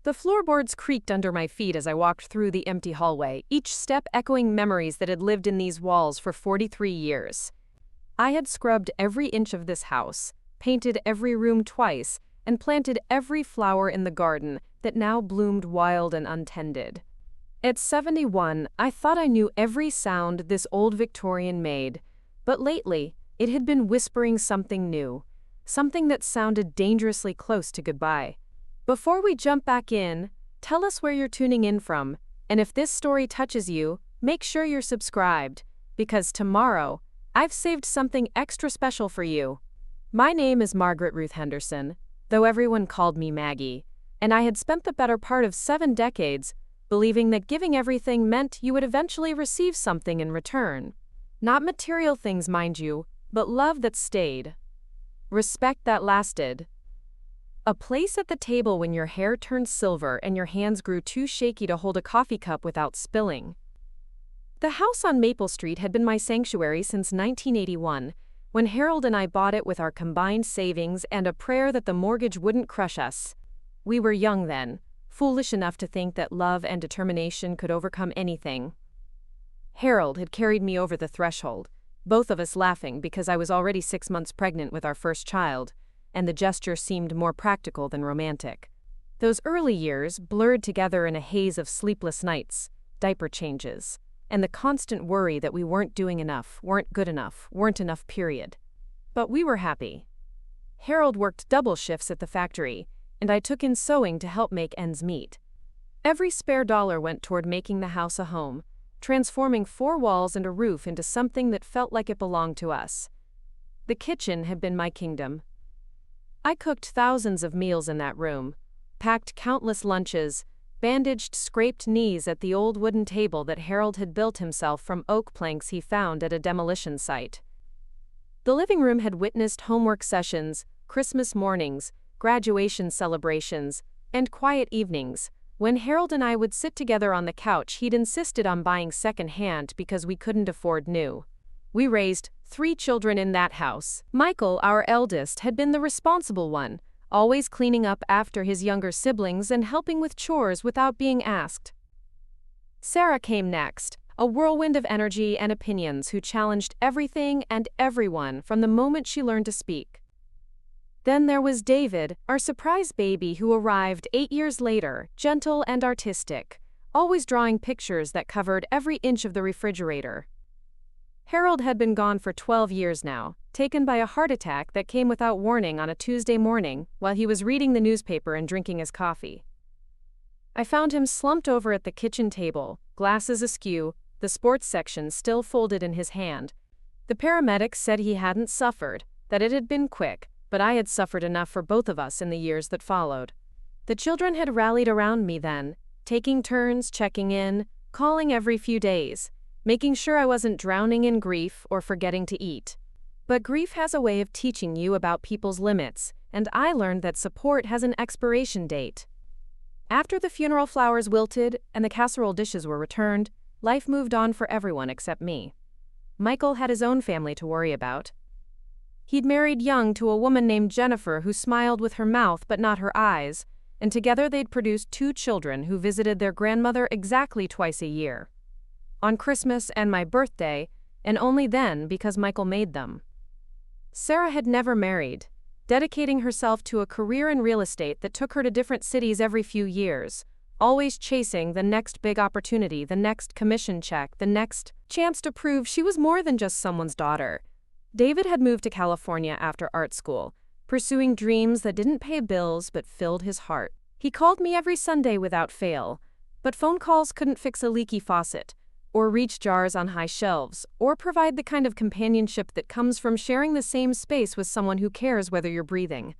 The floorboards creaked under my feet as I walked through the empty hallway, each step echoing memories that had lived in these walls for 43 years. I had scrubbed every inch of this house, painted every room twice, and planted every flower in the garden that now bloomed wild and untended. At 71, I thought I knew every sound this old Victorian made, but lately, it had been whispering something new, something that sounded dangerously close to goodbye. Before we jump back in, tell us where you're tuning in from, and if this story touches you, make sure you're subscribed, because tomorrow, I've saved something extra special for you. My name is Margaret Ruth Henderson, though everyone called me Maggie, and I had spent the better part of 7 decades believing that giving everything meant you would eventually receive something in return. Not material things, mind you, but love that stayed. Respect that lasted. A place at the table when your hair turned silver and your hands grew too shaky to hold a coffee cup without spilling. The house on Maple Street had been my sanctuary since 1981, when Harold and I bought it with our combined savings and a prayer that the mortgage wouldn't crush us. We were young then, foolish enough to think that love and determination could overcome anything. Harold had carried me over the threshold, both of us laughing because I was already 6 months pregnant with our first child, and the gesture seemed more practical than romantic. Those early years blurred together in a haze of sleepless nights, diaper changes, and the constant worry that we weren't doing enough, weren't good enough, weren't enough, period. But we were happy. Harold worked double shifts at the factory, and I took in sewing to help make ends meet. Every spare dollar went toward making the house a home, transforming 4 walls and a roof into something that felt like it belonged to us. The kitchen had been my kingdom. I cooked thousands of meals in that room, packed countless lunches, bandaged scraped knees at the old wooden table that Harold had built himself from oak planks he found at a demolition site. The living room had witnessed homework sessions, Christmas mornings, graduation celebrations, and quiet evenings. When Harold and I would sit together on the couch, he'd insisted on buying second-hand because we couldn't afford new. We raised 3 children in that house. Michael, our eldest, had been the responsible one, always cleaning up after his younger siblings and helping with chores without being asked. Sarah came next, a whirlwind of energy and opinions who challenged everything and everyone from the moment she learned to speak. Then there was David, our surprise baby who arrived 8 years later, gentle and artistic, always drawing pictures that covered every inch of the refrigerator. Harold had been gone for 12 years now, taken by a heart attack that came without warning on a Tuesday morning while he was reading the newspaper and drinking his coffee. I found him slumped over at the kitchen table, glasses askew, the sports section still folded in his hand. The paramedics said he hadn't suffered, that it had been quick, but I had suffered enough for both of us in the years that followed. The children had rallied around me then, taking turns checking in, calling every few days, making sure I wasn't drowning in grief or forgetting to eat. But grief has a way of teaching you about people's limits, and I learned that support has an expiration date. After the funeral flowers wilted and the casserole dishes were returned, life moved on for everyone except me. Michael had his own family to worry about. He'd married young to a woman named Jennifer who smiled with her mouth but not her eyes, and together they'd produced 2 children who visited their grandmother exactly twice a year. On Christmas and my birthday, and only then because Michael made them. Sarah had never married, dedicating herself to a career in real estate that took her to different cities every few years, always chasing the next big opportunity, the next commission check, the next chance to prove she was more than just someone's daughter. David had moved to California after art school, pursuing dreams that didn't pay bills but filled his heart. He called me every Sunday without fail, but phone calls couldn't fix a leaky faucet, or reach jars on high shelves, or provide the kind of companionship that comes from sharing the same space with someone who cares whether you're breathing.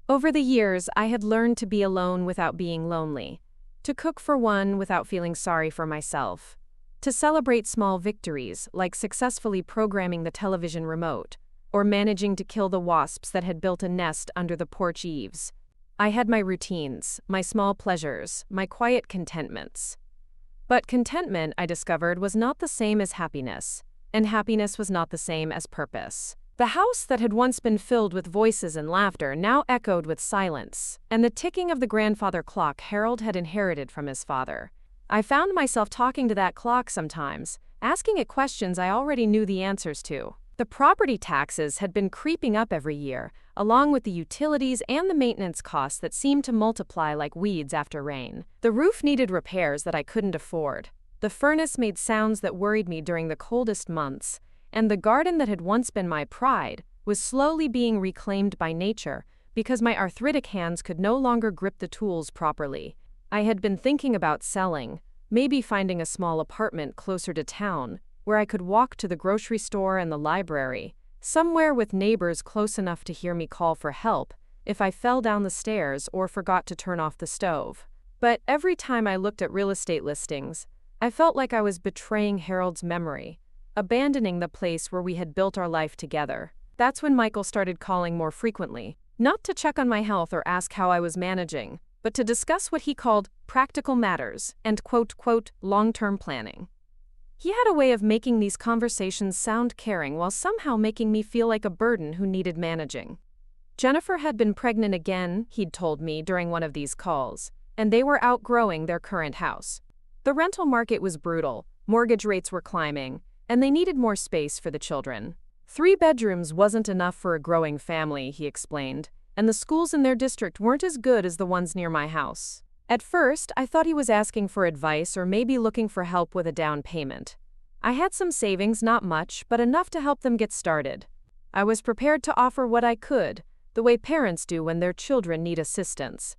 Over the years, I had learned to be alone without being lonely, to cook for one without feeling sorry for myself, to celebrate small victories like successfully programming the television remote, or managing to kill the wasps that had built a nest under the porch eaves. I had my routines, my small pleasures, my quiet contentments. But contentment, I discovered, was not the same as happiness, and happiness was not the same as purpose. The house that had once been filled with voices and laughter now echoed with silence, and the ticking of the grandfather clock Harold had inherited from his father. I found myself talking to that clock sometimes, asking it questions I already knew the answers to. The property taxes had been creeping up every year, along with the utilities and the maintenance costs that seemed to multiply like weeds after rain. The roof needed repairs that I couldn't afford. The furnace made sounds that worried me during the coldest months, and the garden that had once been my pride was slowly being reclaimed by nature because my arthritic hands could no longer grip the tools properly. I had been thinking about selling, maybe finding a small apartment closer to town, where I could walk to the grocery store and the library, somewhere with neighbors close enough to hear me call for help if I fell down the stairs or forgot to turn off the stove. But every time I looked at real estate listings, I felt like I was betraying Harold's memory, abandoning the place where we had built our life together. That's when Michael started calling more frequently, not to check on my health or ask how I was managing, but to discuss what he called practical matters and quote, long-term planning. He had a way of making these conversations sound caring while somehow making me feel like a burden who needed managing. Jennifer had been pregnant again, he'd told me during one of these calls, and they were outgrowing their current house. The rental market was brutal, mortgage rates were climbing, and they needed more space for the children. 3 bedrooms wasn't enough for a growing family, he explained, and the schools in their district weren't as good as the ones near my house. At first, I thought he was asking for advice or maybe looking for help with a down payment. I had some savings, not much, but enough to help them get started. I was prepared to offer what I could, the way parents do when their children need assistance.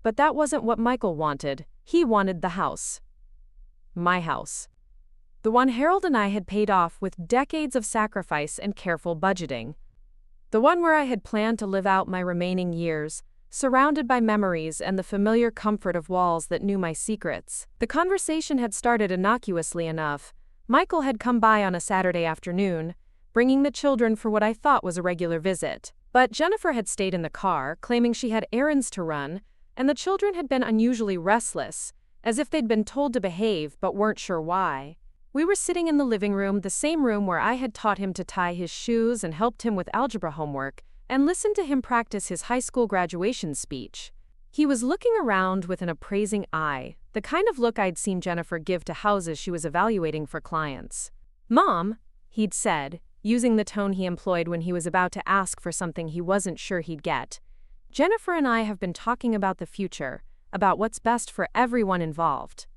But that wasn't what Michael wanted. He wanted the house. My house. The one Harold and I had paid off with decades of sacrifice and careful budgeting. The one where I had planned to live out my remaining years, surrounded by memories and the familiar comfort of walls that knew my secrets. The conversation had started innocuously enough. Michael had come by on a Saturday afternoon, bringing the children for what I thought was a regular visit. But Jennifer had stayed in the car, claiming she had errands to run, and the children had been unusually restless, as if they'd been told to behave but weren't sure why. We were sitting in the living room, the same room where I had taught him to tie his shoes and helped him with algebra homework, and listened to him practice his high school graduation speech. He was looking around with an appraising eye, the kind of look I'd seen Jennifer give to houses she was evaluating for clients. "Mom," he'd said, using the tone he employed when he was about to ask for something he wasn't sure he'd get. "Jennifer and I have been talking about the future, about what's best for everyone involved."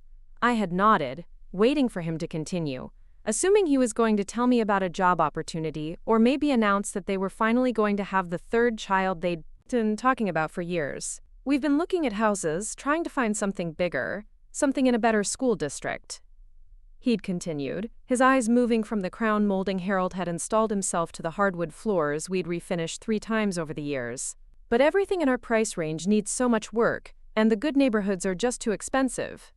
I had nodded, waiting for him to continue, assuming he was going to tell me about a job opportunity or maybe announce that they were finally going to have the 3rd child they'd been talking about for years. "We've been looking at houses, trying to find something bigger, something in a better school district," he'd continued, his eyes moving from the crown molding Harold had installed himself to the hardwood floors we'd refinished 3 times over the years. "But everything in our price range needs so much work, and the good neighborhoods are just too expensive."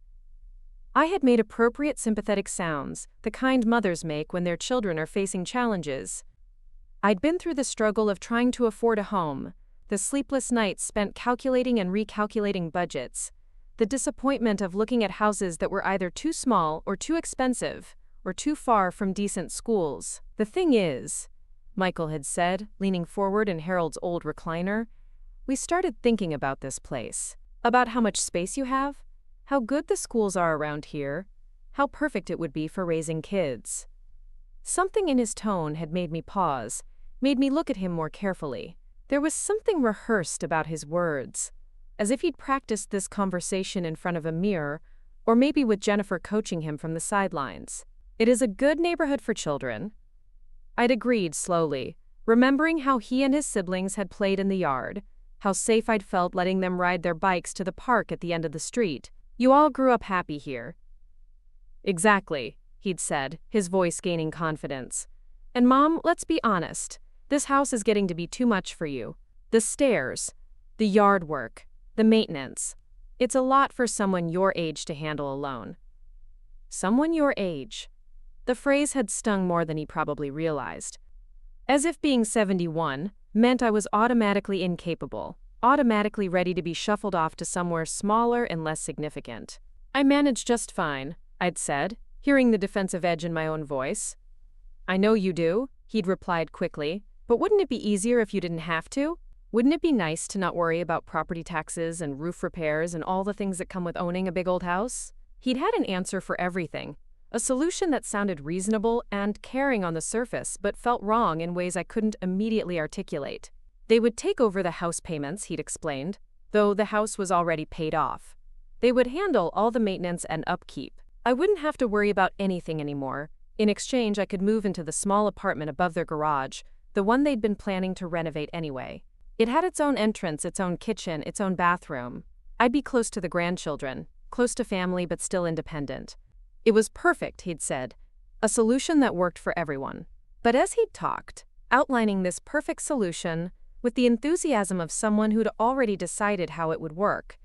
I had made appropriate sympathetic sounds, the kind mothers make when their children are facing challenges. I'd been through the struggle of trying to afford a home, the sleepless nights spent calculating and recalculating budgets, the disappointment of looking at houses that were either too small or too expensive, or too far from decent schools. "The thing is," Michael had said, leaning forward in Harold's old recliner, "we started thinking about this place, about how much space you have, how good the schools are around here, how perfect it would be for raising kids." Something in his tone had made me pause, made me look at him more carefully. There was something rehearsed about his words, as if he'd practiced this conversation in front of a mirror, or maybe with Jennifer coaching him from the sidelines. "It is a good neighborhood for children." I'd agreed slowly, remembering how he and his siblings had played in the yard, how safe I'd felt letting them ride their bikes to the park at the end of the street. "You all grew up happy here." "Exactly," he'd said, his voice gaining confidence. "And Mom, let's be honest, this house is getting to be too much for you. The stairs, the yard work, the maintenance. It's a lot for someone your age to handle alone." Someone your age. The phrase had stung more than he probably realized. As if being 71 meant I was automatically incapable, automatically ready to be shuffled off to somewhere smaller and less significant. "I manage just fine," I'd said, hearing the defensive edge in my own voice. "I know you do," he'd replied quickly. But wouldn't it be easier if you didn't have to? Wouldn't it be nice to not worry about property taxes and roof repairs and all the things that come with owning a big old house? He'd had an answer for everything, a solution that sounded reasonable and caring on the surface but felt wrong in ways I couldn't immediately articulate. They would take over the house payments, he'd explained, though the house was already paid off. They would handle all the maintenance and upkeep. I wouldn't have to worry about anything anymore. In exchange, I could move into the small apartment above their garage, the one they'd been planning to renovate anyway. It had its own entrance, its own kitchen, its own bathroom. I'd be close to the grandchildren, close to family but still independent. It was perfect, he'd said, a solution that worked for everyone. But as he'd talked, outlining this perfect solution, with the enthusiasm of someone who'd already decided how it would work,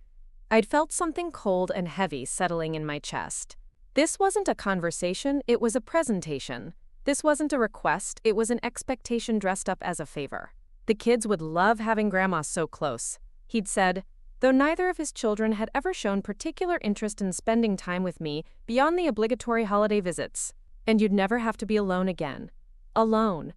I'd felt something cold and heavy settling in my chest. This wasn't a conversation, it was a presentation. This wasn't a request, it was an expectation dressed up as a favor. The kids would love having Grandma so close, he'd said, though neither of his children had ever shown particular interest in spending time with me beyond the obligatory holiday visits. And you'd never have to be alone again. Alone.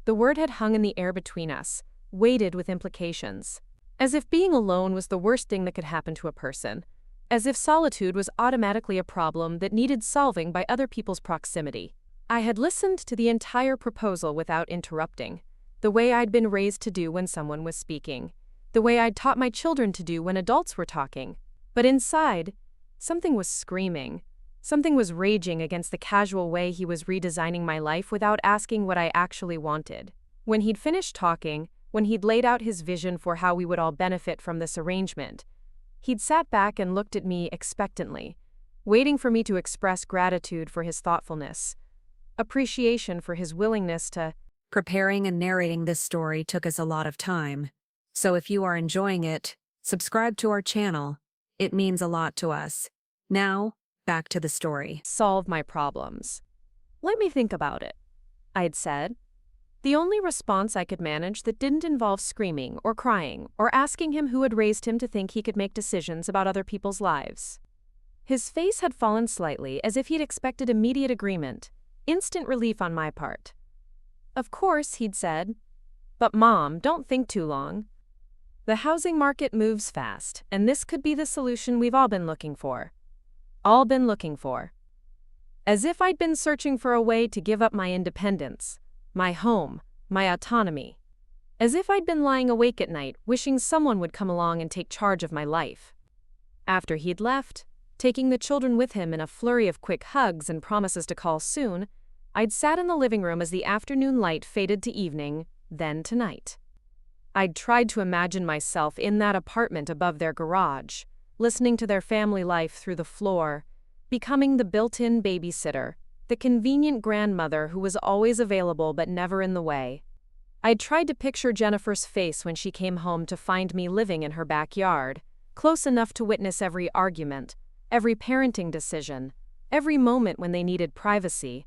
The word had hung in the air between us, weighted with implications. As if being alone was the worst thing that could happen to a person. As if solitude was automatically a problem that needed solving by other people's proximity. I had listened to the entire proposal without interrupting, the way I'd been raised to do when someone was speaking, the way I'd taught my children to do when adults were talking. But inside, something was screaming. Something was raging against the casual way he was redesigning my life without asking what I actually wanted. When he'd finished talking, when he'd laid out his vision for how we would all benefit from this arrangement, he'd sat back and looked at me expectantly, waiting for me to express gratitude for his thoughtfulness, appreciation for his willingness to. Preparing and narrating this story took us a lot of time, so if you are enjoying it, subscribe to our channel. It means a lot to us. Now, back to the story. Solve my problems. Let me think about it, I'd said. The only response I could manage that didn't involve screaming or crying or asking him who had raised him to think he could make decisions about other people's lives. His face had fallen slightly, as if he'd expected immediate agreement, instant relief on my part. Of course, he'd said. But Mom, don't think too long. The housing market moves fast, and this could be the solution we've all been looking for. As if I'd been searching for a way to give up my independence, my home, my autonomy. As if I'd been lying awake at night, wishing someone would come along and take charge of my life. After he'd left, taking the children with him in a flurry of quick hugs and promises to call soon, I'd sat in the living room as the afternoon light faded to evening, then to night. I'd tried to imagine myself in that apartment above their garage, listening to their family life through the floor, becoming the built-in babysitter, the convenient grandmother who was always available but never in the way. I'd tried to picture Jennifer's face when she came home to find me living in her backyard, close enough to witness every argument, every parenting decision, every moment when they needed privacy.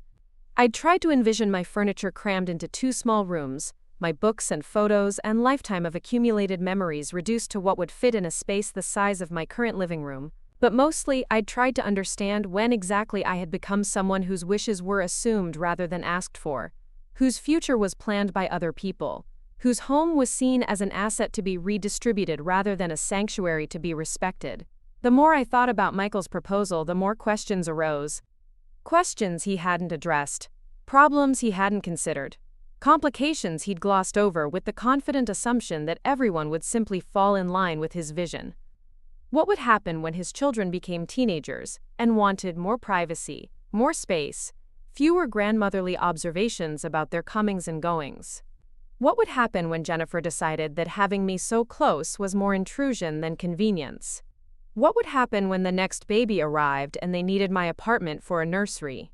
I'd tried to envision my furniture crammed into 2 small rooms, my books and photos and lifetime of accumulated memories reduced to what would fit in a space the size of my current living room. But mostly, I'd tried to understand when exactly I had become someone whose wishes were assumed rather than asked for, whose future was planned by other people, whose home was seen as an asset to be redistributed rather than a sanctuary to be respected. The more I thought about Michael's proposal, the more questions arose. Questions he hadn't addressed, problems he hadn't considered, complications he'd glossed over with the confident assumption that everyone would simply fall in line with his vision. What would happen when his children became teenagers and wanted more privacy, more space, fewer grandmotherly observations about their comings and goings? What would happen when Jennifer decided that having me so close was more intrusion than convenience? What would happen when the next baby arrived and they needed my apartment for a nursery?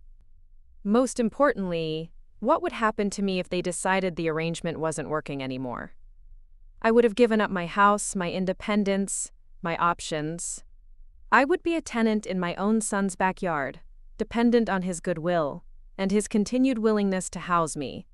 Most importantly, what would happen to me if they decided the arrangement wasn't working anymore? I would have given up my house, my independence, my options. I would be a tenant in my own son's backyard, dependent on his goodwill and his continued willingness to house me.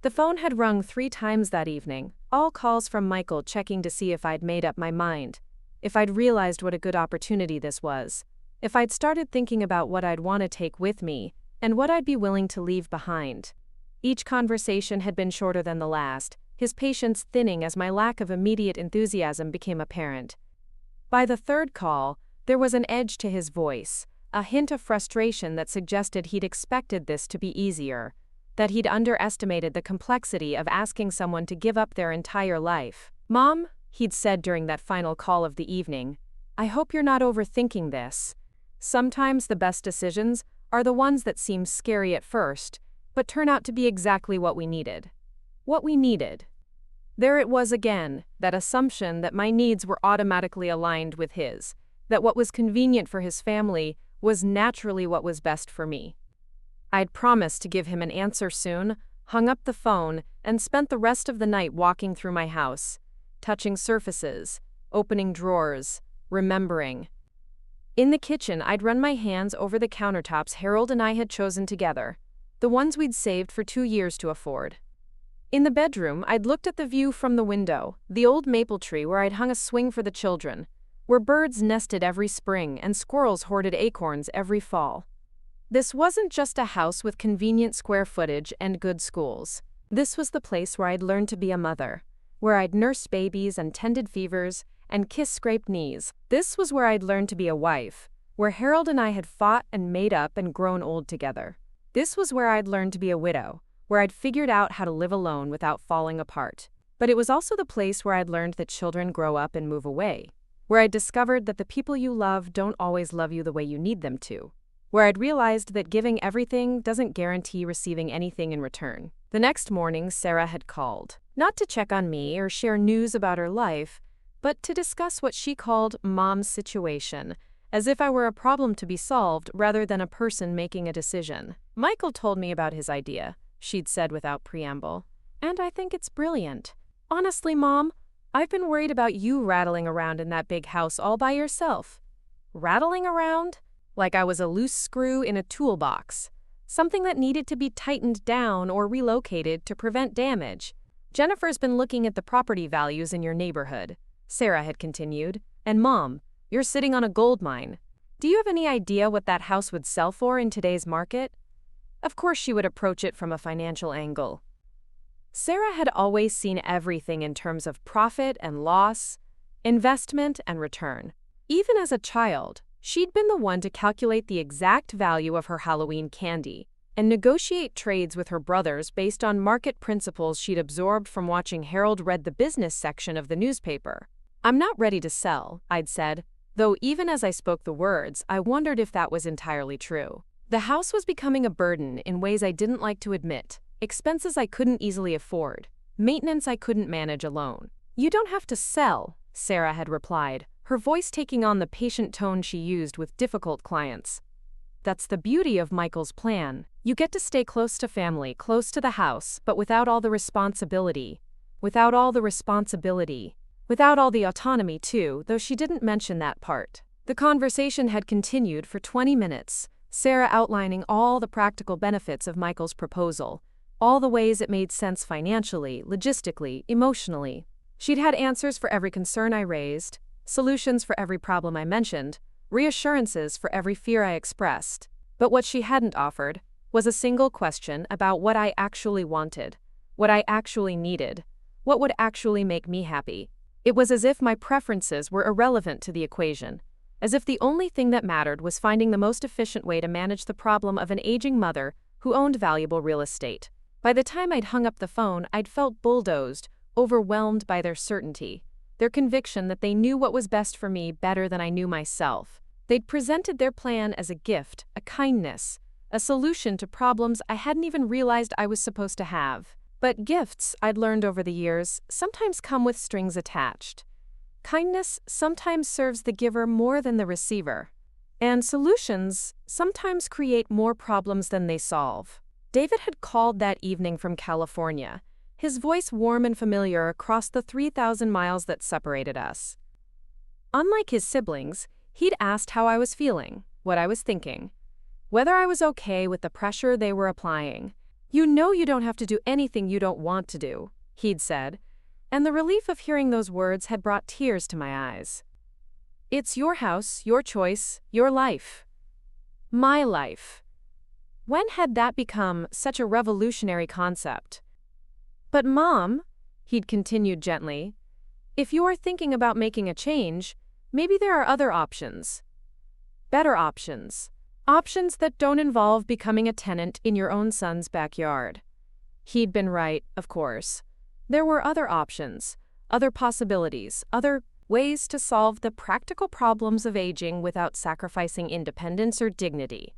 The phone had rung 3 times that evening, all calls from Michael checking to see if I'd made up my mind, if I'd realized what a good opportunity this was, if I'd started thinking about what I'd want to take with me and what I'd be willing to leave behind. Each conversation had been shorter than the last, his patience thinning as my lack of immediate enthusiasm became apparent. By the third call, there was an edge to his voice, a hint of frustration that suggested he'd expected this to be easier, that he'd underestimated the complexity of asking someone to give up their entire life. "Mom," he'd said during that final call of the evening, "I hope you're not overthinking this. Sometimes the best decisions are the ones that seem scary at first, but turn out to be exactly what we needed." What we needed. There it was again, that assumption that my needs were automatically aligned with his, that what was convenient for his family was naturally what was best for me. I'd promised to give him an answer soon, hung up the phone, and spent the rest of the night walking through my house, touching surfaces, opening drawers, remembering. In the kitchen, I'd run my hands over the countertops Harold and I had chosen together, the ones we'd saved for 2 years to afford. In the bedroom, I'd looked at the view from the window, the old maple tree where I'd hung a swing for the children, where birds nested every spring and squirrels hoarded acorns every fall. This wasn't just a house with convenient square footage and good schools. This was the place where I'd learned to be a mother, where I'd nursed babies and tended fevers and kissed scraped knees. This was where I'd learned to be a wife, where Harold and I had fought and made up and grown old together. This was where I'd learned to be a widow, where I'd figured out how to live alone without falling apart. But it was also the place where I'd learned that children grow up and move away, where I'd discovered that the people you love don't always love you the way you need them to, where I'd realized that giving everything doesn't guarantee receiving anything in return. The next morning, Sarah had called, not to check on me or share news about her life, but to discuss what she called Mom's situation, as if I were a problem to be solved rather than a person making a decision. "Michael told me about his idea," she'd said without preamble, "and I think it's brilliant. Honestly, Mom, I've been worried about you rattling around in that big house all by yourself." Rattling around? Like I was a loose screw in a toolbox, something that needed to be tightened down or relocated to prevent damage. "Jennifer's been looking at the property values in your neighborhood," Sarah had continued, "and Mom, you're sitting on a gold mine. Do you have any idea what that house would sell for in today's market?" Of course she would approach it from a financial angle. Sarah had always seen everything in terms of profit and loss, investment and return. Even as a child, she'd been the one to calculate the exact value of her Halloween candy and negotiate trades with her brothers based on market principles she'd absorbed from watching Harold read the business section of the newspaper. "I'm not ready to sell," I'd said, though even as I spoke the words, I wondered if that was entirely true. The house was becoming a burden in ways I didn't like to admit, expenses I couldn't easily afford, maintenance I couldn't manage alone. "You don't have to sell," Sarah had replied, her voice taking on the patient tone she used with difficult clients. "That's the beauty of Michael's plan. You get to stay close to family, close to the house, but without all the responsibility. Without all the autonomy too, though she didn't mention that part." The conversation had continued for 20 minutes, Sarah outlining all the practical benefits of Michael's proposal, all the ways it made sense financially, logistically, emotionally. She'd had answers for every concern I raised, solutions for every problem I mentioned, reassurances for every fear I expressed. But what she hadn't offered was a single question about what I actually wanted, what I actually needed, what would actually make me happy. It was as if my preferences were irrelevant to the equation, as if the only thing that mattered was finding the most efficient way to manage the problem of an aging mother who owned valuable real estate. By the time I'd hung up the phone, I'd felt bulldozed, overwhelmed by their certainty, their conviction that they knew what was best for me better than I knew myself. They'd presented their plan as a gift, a kindness, a solution to problems I hadn't even realized I was supposed to have. But gifts, I'd learned over the years, sometimes come with strings attached. Kindness sometimes serves the giver more than the receiver. And solutions sometimes create more problems than they solve. David had called that evening from California, his voice warm and familiar across the 3,000 miles that separated us. Unlike his siblings, he'd asked how I was feeling, what I was thinking, whether I was okay with the pressure they were applying. "You know you don't have to do anything you don't want to do," he'd said, and the relief of hearing those words had brought tears to my eyes. "It's your house, your choice, your life. My life." When had that become such a revolutionary concept? But Mom, he'd continued gently, if you are thinking about making a change, maybe there are other options. Better options. Options that don't involve becoming a tenant in your own son's backyard. He'd been right, of course. There were other options, other possibilities, other ways to solve the practical problems of aging without sacrificing independence or dignity.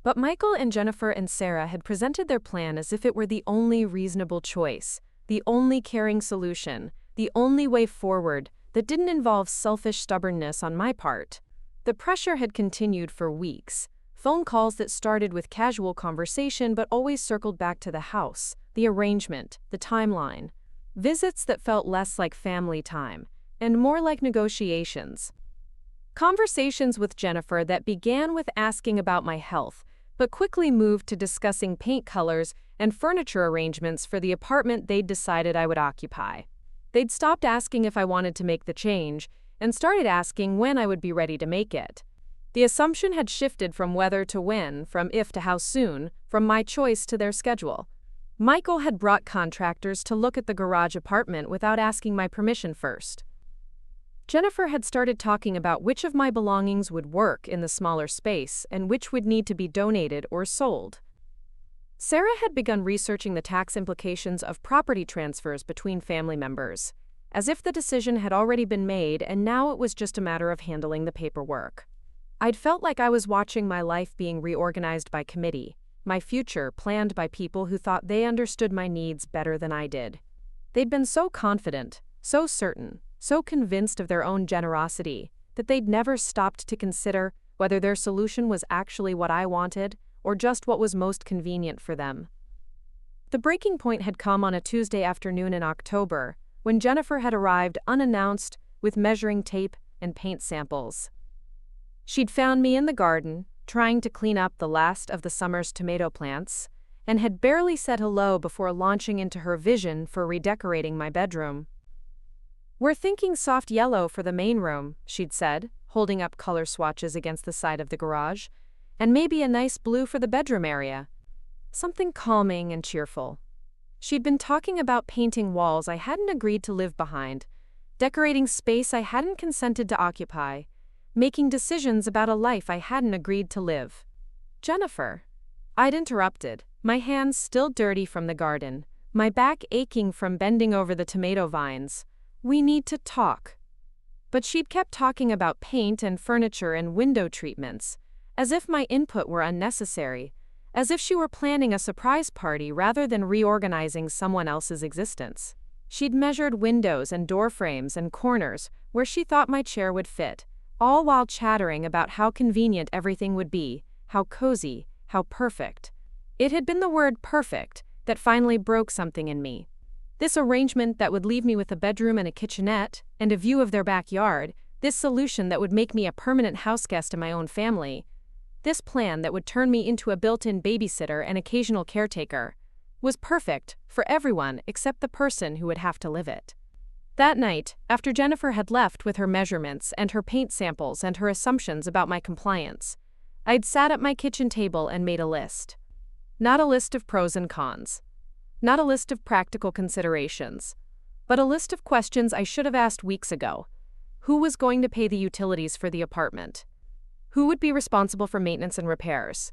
But Michael and Jennifer and Sarah had presented their plan as if it were the only reasonable choice, the only caring solution, the only way forward that didn't involve selfish stubbornness on my part. The pressure had continued for weeks. Phone calls that started with casual conversation but always circled back to the house, the arrangement, the timeline. Visits that felt less like family time and more like negotiations. Conversations with Jennifer that began with asking about my health, but quickly moved to discussing paint colors and furniture arrangements for the apartment they'd decided I would occupy. They'd stopped asking if I wanted to make the change and started asking when I would be ready to make it. The assumption had shifted from whether to when, from if to how soon, from my choice to their schedule. Michael had brought contractors to look at the garage apartment without asking my permission first. Jennifer had started talking about which of my belongings would work in the smaller space and which would need to be donated or sold. Sarah had begun researching the tax implications of property transfers between family members, as if the decision had already been made and now it was just a matter of handling the paperwork. I'd felt like I was watching my life being reorganized by committee, my future planned by people who thought they understood my needs better than I did. They'd been so confident, so certain, so convinced of their own generosity, that they'd never stopped to consider whether their solution was actually what I wanted or just what was most convenient for them. The breaking point had come on a Tuesday afternoon in October, when Jennifer had arrived unannounced with measuring tape and paint samples. She'd found me in the garden, trying to clean up the last of the summer's tomato plants, and had barely said hello before launching into her vision for redecorating my bedroom. "We're thinking soft yellow for the main room," she'd said, holding up color swatches against the side of the garage, "and maybe a nice blue for the bedroom area. Something calming and cheerful." She'd been talking about painting walls I hadn't agreed to live behind, decorating space I hadn't consented to occupy, making decisions about a life I hadn't agreed to live. "Jennifer," I'd interrupted, my hands still dirty from the garden, my back aching from bending over the tomato vines. "We need to talk." But she'd kept talking about paint and furniture and window treatments, as if my input were unnecessary, as if she were planning a surprise party rather than reorganizing someone else's existence. She'd measured windows and door frames and corners where she thought my chair would fit, all while chattering about how convenient everything would be, how cozy, how perfect. It had been the word perfect that finally broke something in me. This arrangement that would leave me with a bedroom and a kitchenette and a view of their backyard, this solution that would make me a permanent houseguest in my own family, this plan that would turn me into a built-in babysitter and occasional caretaker, was perfect for everyone except the person who would have to live it. That night, after Jennifer had left with her measurements and her paint samples and her assumptions about my compliance, I'd sat at my kitchen table and made a list. Not a list of pros and cons. Not a list of practical considerations, but a list of questions I should have asked weeks ago. Who was going to pay the utilities for the apartment? Who would be responsible for maintenance and repairs?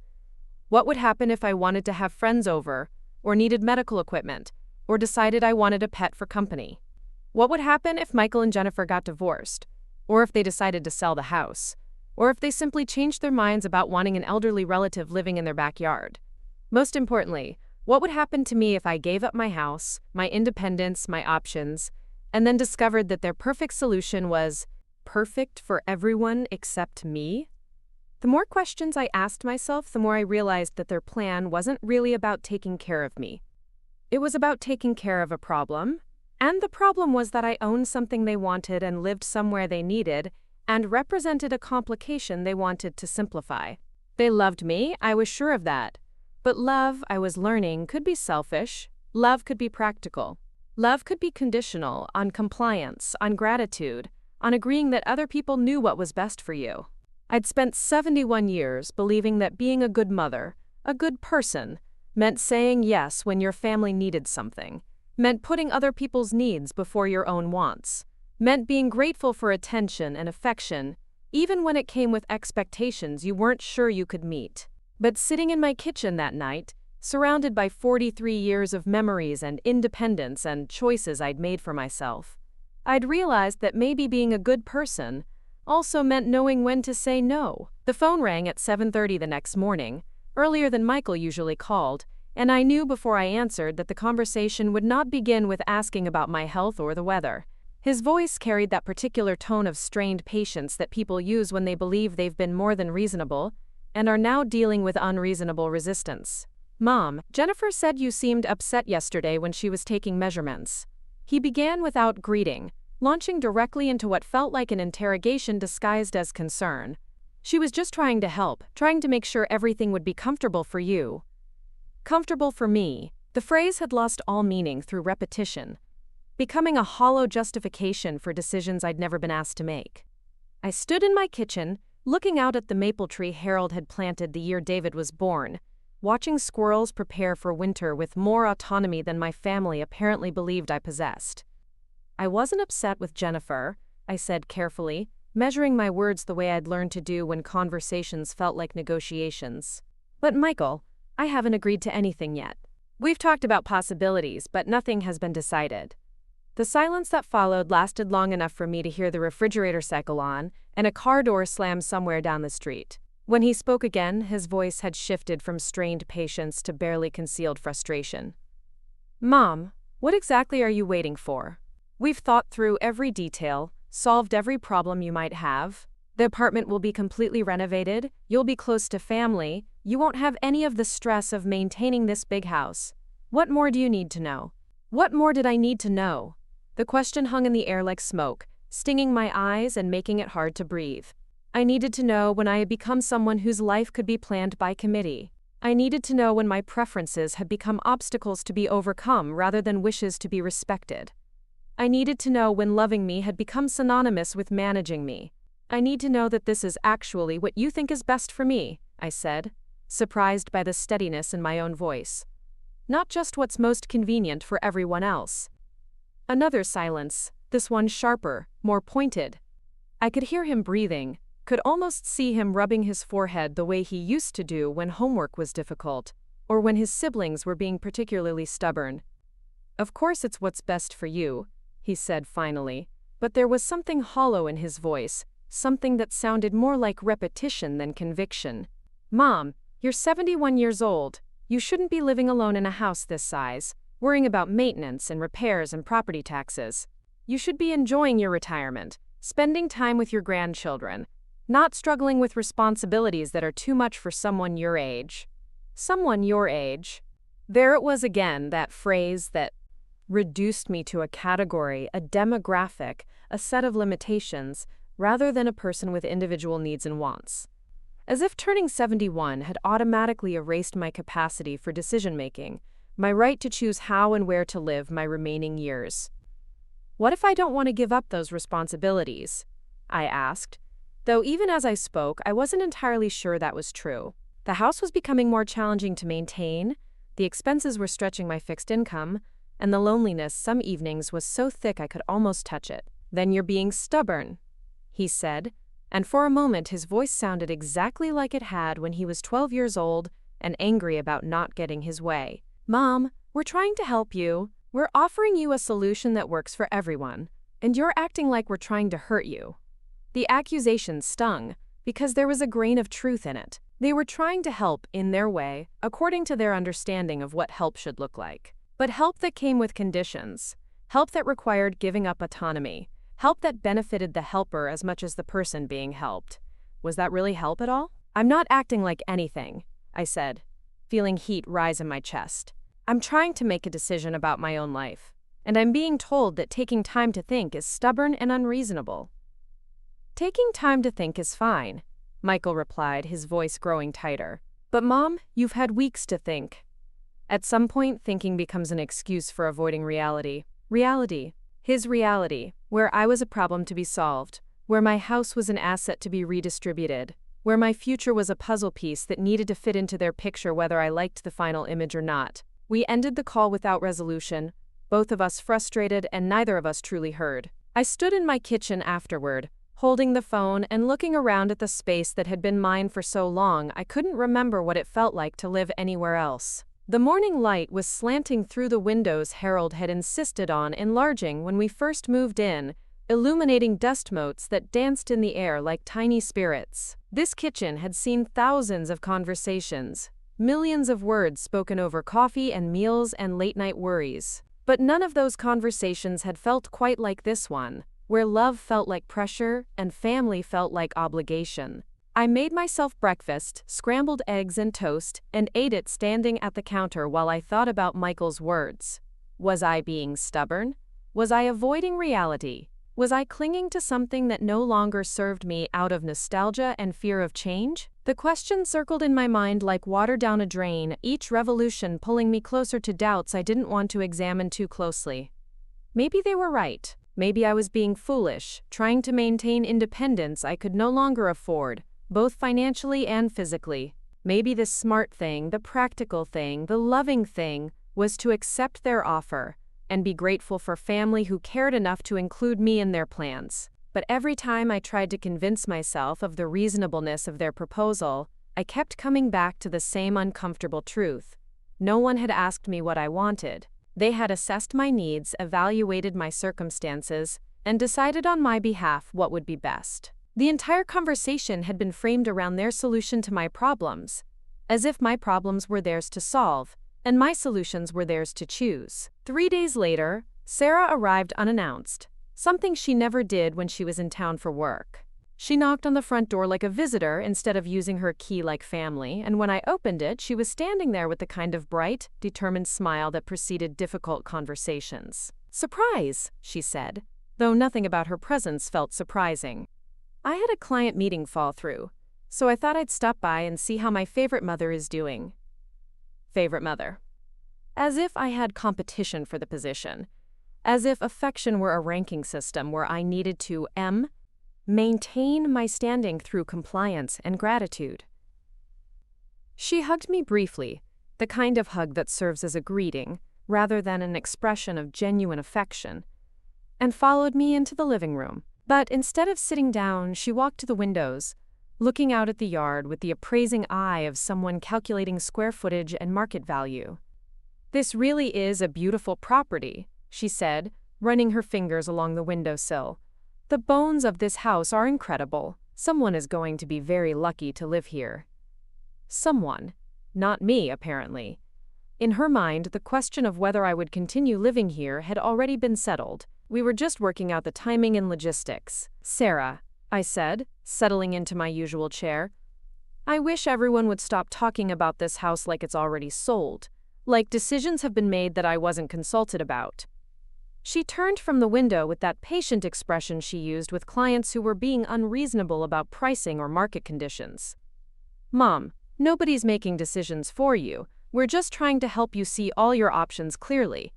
What would happen if I wanted to have friends over, or needed medical equipment, or decided I wanted a pet for company? What would happen if Michael and Jennifer got divorced, or if they decided to sell the house, or if they simply changed their minds about wanting an elderly relative living in their backyard? Most importantly, what would happen to me if I gave up my house, my independence, my options, and then discovered that their perfect solution was perfect for everyone except me? The more questions I asked myself, the more I realized that their plan wasn't really about taking care of me. It was about taking care of a problem, and the problem was that I owned something they wanted and lived somewhere they needed, and represented a complication they wanted to simplify. They loved me, I was sure of that. But love, I was learning, could be selfish. Love could be practical. Love could be conditional, on compliance, on gratitude, on agreeing that other people knew what was best for you. I'd spent 71 years believing that being a good mother, A good person meant saying yes when your family needed something, meant putting other people's needs before your own wants, meant being grateful for attention and affection, even when it came with expectations you weren't sure you could meet. But sitting in my kitchen that night, surrounded by 43 years of memories and independence and choices I'd made for myself, I'd realized that maybe being a good person also meant knowing when to say no. The phone rang at 7:30 the next morning, earlier than Michael usually called, and I knew before I answered that the conversation would not begin with asking about my health or the weather. His voice carried that particular tone of strained patience that people use when they believe they've been more than reasonable and are now dealing with unreasonable resistance. "Mom, Jennifer said you seemed upset yesterday when she was taking measurements." He began without greeting, launching directly into what felt like an interrogation disguised as concern. "She was just trying to help, trying to make sure everything would be comfortable for you." Comfortable for me. The phrase had lost all meaning through repetition, becoming a hollow justification for decisions I'd never been asked to make. I stood in my kitchen, looking out at the maple tree Harold had planted the year David was born, watching squirrels prepare for winter with more autonomy than my family apparently believed I possessed. "I wasn't upset with Jennifer," I said carefully, measuring my words the way I'd learned to do when conversations felt like negotiations. "But Michael, I haven't agreed to anything yet. We've talked about possibilities, but nothing has been decided." The silence that followed lasted long enough for me to hear the refrigerator cycle on and a car door slam somewhere down the street. When he spoke again, his voice had shifted from strained patience to barely concealed frustration. "Mom, what exactly are you waiting for? We've thought through every detail, solved every problem you might have. The apartment will be completely renovated, you'll be close to family, you won't have any of the stress of maintaining this big house. What more do you need to know?" What more did I need to know? The question hung in the air like smoke, stinging my eyes and making it hard to breathe. I needed to know when I had become someone whose life could be planned by committee. I needed to know when my preferences had become obstacles to be overcome rather than wishes to be respected. I needed to know when loving me had become synonymous with managing me. "I need to know that this is actually what you think is best for me," I said, surprised by the steadiness in my own voice. "Not just what's most convenient for everyone else." Another silence, this one sharper, more pointed. I could hear him breathing, could almost see him rubbing his forehead the way he used to do when homework was difficult, or when his siblings were being particularly stubborn. "Of course it's what's best for you," he said finally, but there was something hollow in his voice, something that sounded more like repetition than conviction. "Mom, you're 71 years old. You shouldn't be living alone in a house this size, worrying about maintenance and repairs and property taxes. You should be enjoying your retirement, spending time with your grandchildren, not struggling with responsibilities that are too much for someone your age." Someone your age. There it was again, that phrase that reduced me to a category, a demographic, a set of limitations, rather than a person with individual needs and wants. As if turning 71 had automatically erased my capacity for decision-making, my right to choose how and where to live my remaining years. "What if I don't want to give up those responsibilities?" I asked, though even as I spoke, I wasn't entirely sure that was true. The house was becoming more challenging to maintain, the expenses were stretching my fixed income, and the loneliness some evenings was so thick I could almost touch it. "Then you're being stubborn," he said, and for a moment his voice sounded exactly like it had when he was 12 years old and angry about not getting his way. "Mom, we're trying to help you. We're offering you a solution that works for everyone, and you're acting like we're trying to hurt you." The accusation stung, because there was a grain of truth in it. They were trying to help in their way, according to their understanding of what help should look like. But help that came with conditions. Help that required giving up autonomy. Help that benefited the helper as much as the person being helped. Was that really help at all? "I'm not acting like anything," I said, feeling heat rise in my chest. "I'm trying to make a decision about my own life, and I'm being told that taking time to think is stubborn and unreasonable." "Taking time to think is fine," Michael replied, his voice growing tighter. "But Mom, you've had weeks to think." At some point, thinking becomes an excuse for avoiding reality. Reality. His reality, where I was a problem to be solved, where my house was an asset to be redistributed, where my future was a puzzle piece that needed to fit into their picture whether I liked the final image or not. We ended the call without resolution, both of us frustrated and neither of us truly heard. I stood in my kitchen afterward, holding the phone and looking around at the space that had been mine for so long I couldn't remember what it felt like to live anywhere else. The morning light was slanting through the windows Harold had insisted on enlarging when we first moved in, illuminating dust motes that danced in the air like tiny spirits. This kitchen had seen thousands of conversations, millions of words spoken over coffee and meals and late-night worries. But none of those conversations had felt quite like this one, where love felt like pressure and family felt like obligation. I made myself breakfast, scrambled eggs and toast, and ate it standing at the counter while I thought about Michael's words. Was I being stubborn? Was I avoiding reality? Was I clinging to something that no longer served me out of nostalgia and fear of change? The question circled in my mind like water down a drain, each revolution pulling me closer to doubts I didn't want to examine too closely. Maybe they were right. Maybe I was being foolish, trying to maintain independence I could no longer afford, both financially and physically. Maybe the smart thing, the practical thing, the loving thing, was to accept their offer and be grateful for family who cared enough to include me in their plans. But every time I tried to convince myself of the reasonableness of their proposal, I kept coming back to the same uncomfortable truth. No one had asked me what I wanted. They had assessed my needs, evaluated my circumstances, and decided on my behalf what would be best. The entire conversation had been framed around their solution to my problems, as if my problems were theirs to solve, and my solutions were theirs to choose. 3 days later, Sarah arrived unannounced, something she never did when she was in town for work. She knocked on the front door like a visitor instead of using her key like family, and when I opened it, she was standing there with the kind of bright, determined smile that preceded difficult conversations. "Surprise," she said, though nothing about her presence felt surprising. "I had a client meeting fall through, so I thought I'd stop by and see how my favorite mother is doing." Favorite mother. As if I had competition for the position. As if affection were a ranking system where I needed to maintain my standing through compliance and gratitude. She hugged me briefly, the kind of hug that serves as a greeting, rather than an expression of genuine affection, and followed me into the living room. But instead of sitting down, she walked to the windows, looking out at the yard with the appraising eye of someone calculating square footage and market value. "This really is a beautiful property," she said, running her fingers along the windowsill. "The bones of this house are incredible. Someone is going to be very lucky to live here." Someone. Not me, apparently. In her mind, the question of whether I would continue living here had already been settled. We were just working out the timing and logistics. "Sarah," I said, settling into my usual chair, "I wish everyone would stop talking about this house like it's already sold, like decisions have been made that I wasn't consulted about." She turned from the window with that patient expression she used with clients who were being unreasonable about pricing or market conditions. "Mom, nobody's making decisions for you. We're just trying to help you see all your options clearly."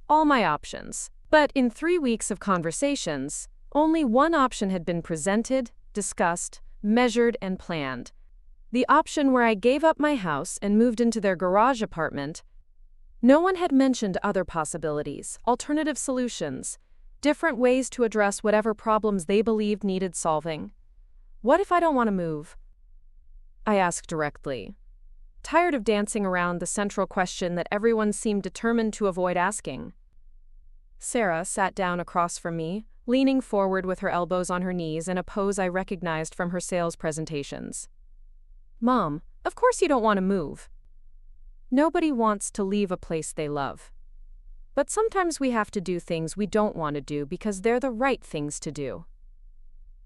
All my options. But in 3 weeks of conversations, only one option had been presented, discussed, measured, and planned. The option where I gave up my house and moved into their garage apartment. No one had mentioned other possibilities, alternative solutions, different ways to address whatever problems they believed needed solving. "What if I don't want to move?" I asked directly, tired of dancing around the central question that everyone seemed determined to avoid asking. Sarah sat down across from me, leaning forward with her elbows on her knees in a pose I recognized from her sales presentations. "Mom, of course you don't want to move. Nobody wants to leave a place they love. But sometimes we have to do things we don't want to do because they're the right things to do."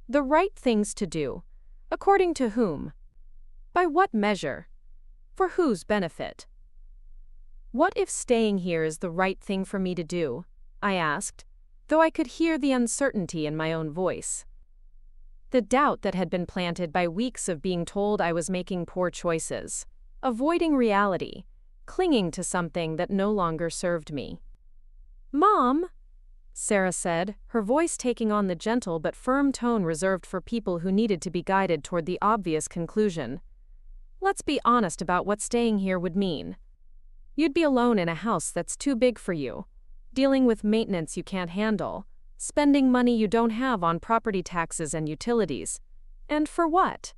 The right things to do. According to whom? By what measure? For whose benefit? "What if staying here is the right thing for me to do?" I asked, though I could hear the uncertainty in my own voice. The doubt that had been planted by weeks of being told I was making poor choices, avoiding reality, clinging to something that no longer served me. "Mom," Sarah said, her voice taking on the gentle but firm tone reserved for people who needed to be guided toward the obvious conclusion. Let's be honest about what staying here would mean. You'd be alone in a house that's too big for you, dealing with maintenance you can't handle, spending money you don't have on property taxes and utilities. And for what?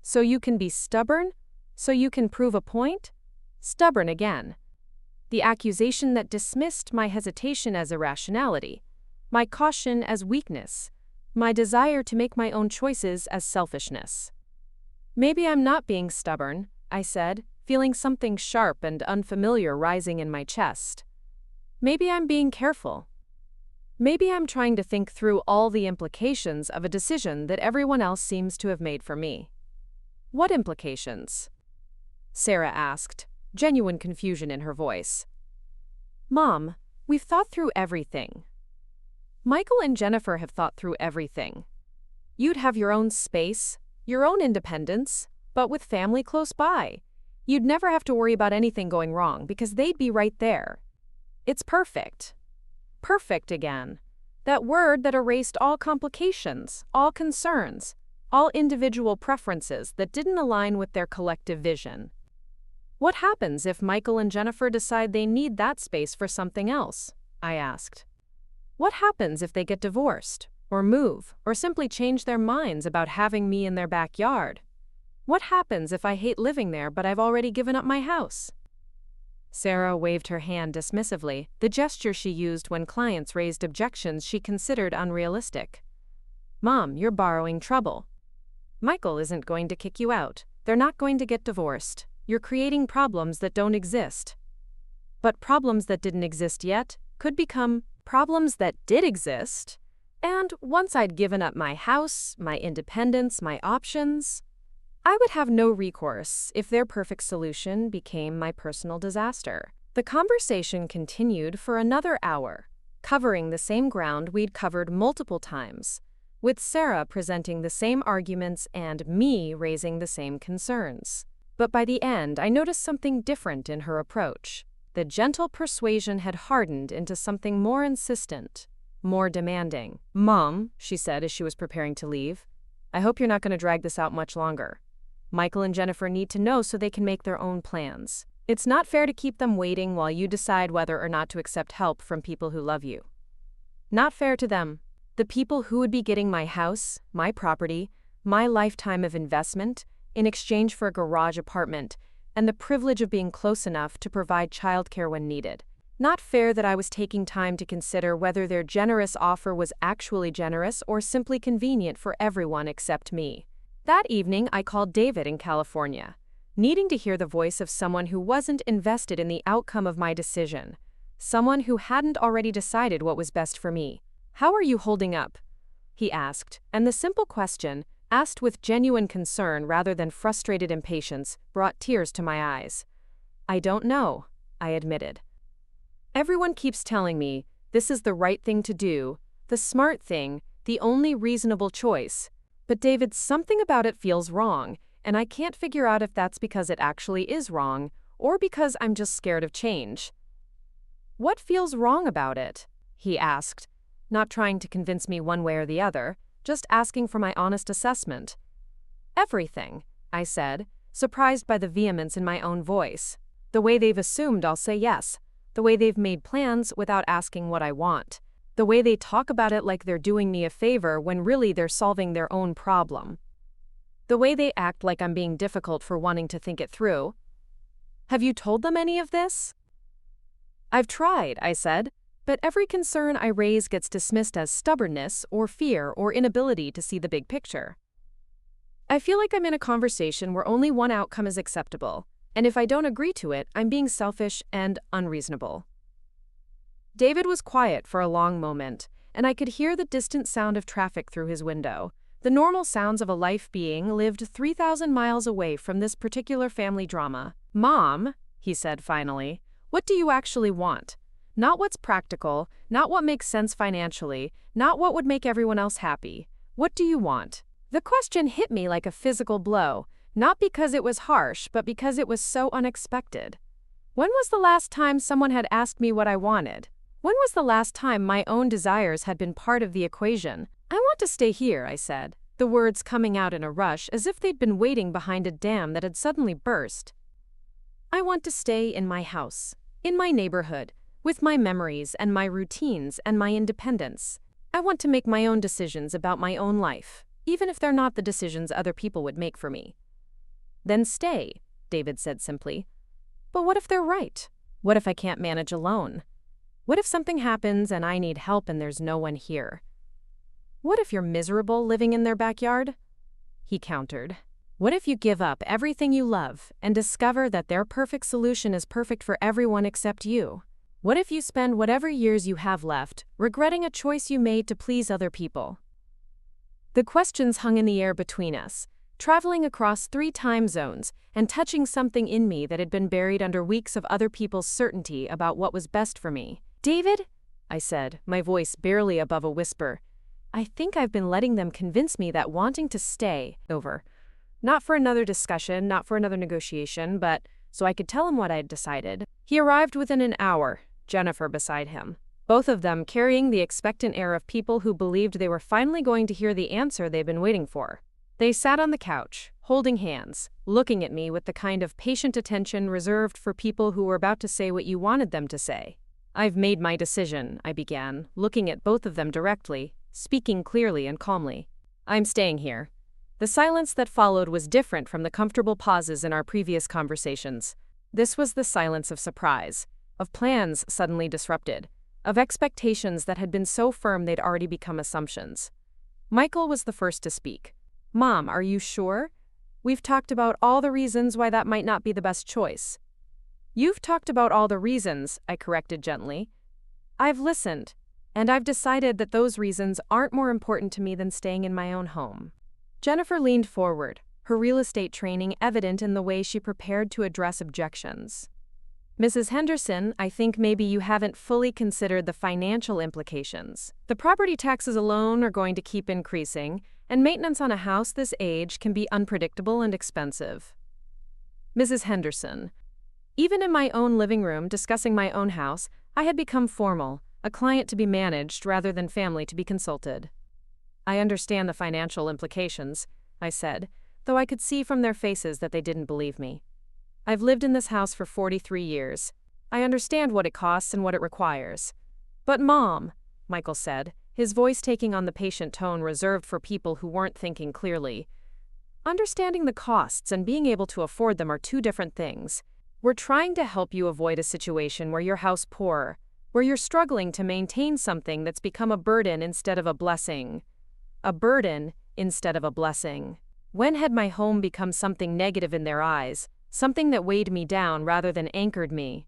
So you can be stubborn? So you can prove a point? Stubborn again. The accusation that dismissed my hesitation as irrationality, my caution as weakness, my desire to make my own choices as selfishness. Maybe I'm not being stubborn, I said, feeling something sharp and unfamiliar rising in my chest. Maybe I'm being careful. Maybe I'm trying to think through all the implications of a decision that everyone else seems to have made for me. What implications? Sarah asked, genuine confusion in her voice. Mom, we've thought through everything. Michael and Jennifer have thought through everything. You'd have your own space, your own independence, but with family close by. You'd never have to worry about anything going wrong because they'd be right there. It's perfect. Perfect again. That word that erased all complications, all concerns, all individual preferences that didn't align with their collective vision. What happens if Michael and Jennifer decide they need that space for something else? I asked. What happens if they get divorced, or move, or simply change their minds about having me in their backyard? What happens if I hate living there but I've already given up my house? Sarah waved her hand dismissively, the gesture she used when clients raised objections she considered unrealistic. Mom, you're borrowing trouble. Michael isn't going to kick you out. They're not going to get divorced. You're creating problems that don't exist. But problems that didn't exist yet could become problems that did exist. And once I'd given up my house, my independence, my options, I would have no recourse if their perfect solution became my personal disaster. The conversation continued for another hour, covering the same ground we'd covered multiple times, with Sarah presenting the same arguments and me raising the same concerns. But by the end, I noticed something different in her approach. The gentle persuasion had hardened into something more insistent, more demanding. Mom, she said as she was preparing to leave, I hope you're not going to drag this out much longer. Michael and Jennifer need to know so they can make their own plans. It's not fair to keep them waiting while you decide whether or not to accept help from people who love you. Not fair to them. The people who would be getting my house, my property, my lifetime of investment, in exchange for a garage apartment, and the privilege of being close enough to provide childcare when needed. Not fair that I was taking time to consider whether their generous offer was actually generous or simply convenient for everyone except me. That evening, I called David in California, needing to hear the voice of someone who wasn't invested in the outcome of my decision, someone who hadn't already decided what was best for me. How are you holding up? He asked, and the simple question, asked with genuine concern rather than frustrated impatience, brought tears to my eyes. I don't know, I admitted. Everyone keeps telling me, this is the right thing to do, the smart thing, the only reasonable choice. But David, something about it feels wrong, and I can't figure out if that's because it actually is wrong, or because I'm just scared of change. What feels wrong about it? He asked, not trying to convince me one way or the other, just asking for my honest assessment. Everything, I said, surprised by the vehemence in my own voice. The way they've assumed I'll say yes. The way they've made plans without asking what I want. The way they talk about it like they're doing me a favor when really they're solving their own problem. The way they act like I'm being difficult for wanting to think it through. Have you told them any of this? I've tried, I said. But every concern I raise gets dismissed as stubbornness or fear or inability to see the big picture. I feel like I'm in a conversation where only one outcome is acceptable, and if I don't agree to it, I'm being selfish and unreasonable. David was quiet for a long moment, and I could hear the distant sound of traffic through his window, the normal sounds of a life being lived 3,000 miles away from this particular family drama. Mom, he said finally, what do you actually want? Not what's practical, not what makes sense financially, not what would make everyone else happy. What do you want? The question hit me like a physical blow, not because it was harsh, but because it was so unexpected. When was the last time someone had asked me what I wanted? When was the last time my own desires had been part of the equation? I want to stay here, I said, the words coming out in a rush as if they'd been waiting behind a dam that had suddenly burst. I want to stay in my house, in my neighborhood, with my memories and my routines and my independence. I want to make my own decisions about my own life, even if they're not the decisions other people would make for me. Then stay, David said simply. But what if they're right? What if I can't manage alone? What if something happens and I need help and there's no one here? What if you're miserable living in their backyard? He countered. What if you give up everything you love and discover that their perfect solution is perfect for everyone except you? What if you spend whatever years you have left regretting a choice you made to please other people? The questions hung in the air between us, traveling across 3 time zones and touching something in me that had been buried under weeks of other people's certainty about what was best for me. David, I said, my voice barely above a whisper, I think I've been letting them convince me that wanting to stay over. Not for another discussion, not for another negotiation, but so I could tell him what I had decided. He arrived within an hour, Jennifer beside him, both of them carrying the expectant air of people who believed they were finally going to hear the answer they'd been waiting for. They sat on the couch, holding hands, looking at me with the kind of patient attention reserved for people who were about to say what you wanted them to say. I've made my decision, I began, looking at both of them directly, speaking clearly and calmly. I'm staying here. The silence that followed was different from the comfortable pauses in our previous conversations. This was the silence of surprise, of plans suddenly disrupted, of expectations that had been so firm they'd already become assumptions. Michael was the first to speak. Mom, are you sure? We've talked about all the reasons why that might not be the best choice. You've talked about all the reasons, I corrected gently. I've listened, and I've decided that those reasons aren't more important to me than staying in my own home. Jennifer leaned forward, her real estate training evident in the way she prepared to address objections. Mrs. Henderson, I think maybe you haven't fully considered the financial implications. The property taxes alone are going to keep increasing, and maintenance on a house this age can be unpredictable and expensive. Mrs. Henderson, even in my own living room discussing my own house, I had become formal, a client to be managed rather than family to be consulted. I understand the financial implications, I said, though I could see from their faces that they didn't believe me. I've lived in this house for 43 years. I understand what it costs and what it requires. But Mom, Michael said, his voice taking on the patient tone reserved for people who weren't thinking clearly. Understanding the costs and being able to afford them are 2 different things. We're trying to help you avoid a situation where your house poor, where you're struggling to maintain something that's become a burden instead of a blessing. A burden instead of a blessing. When had my home become something negative in their eyes, something that weighed me down rather than anchored me?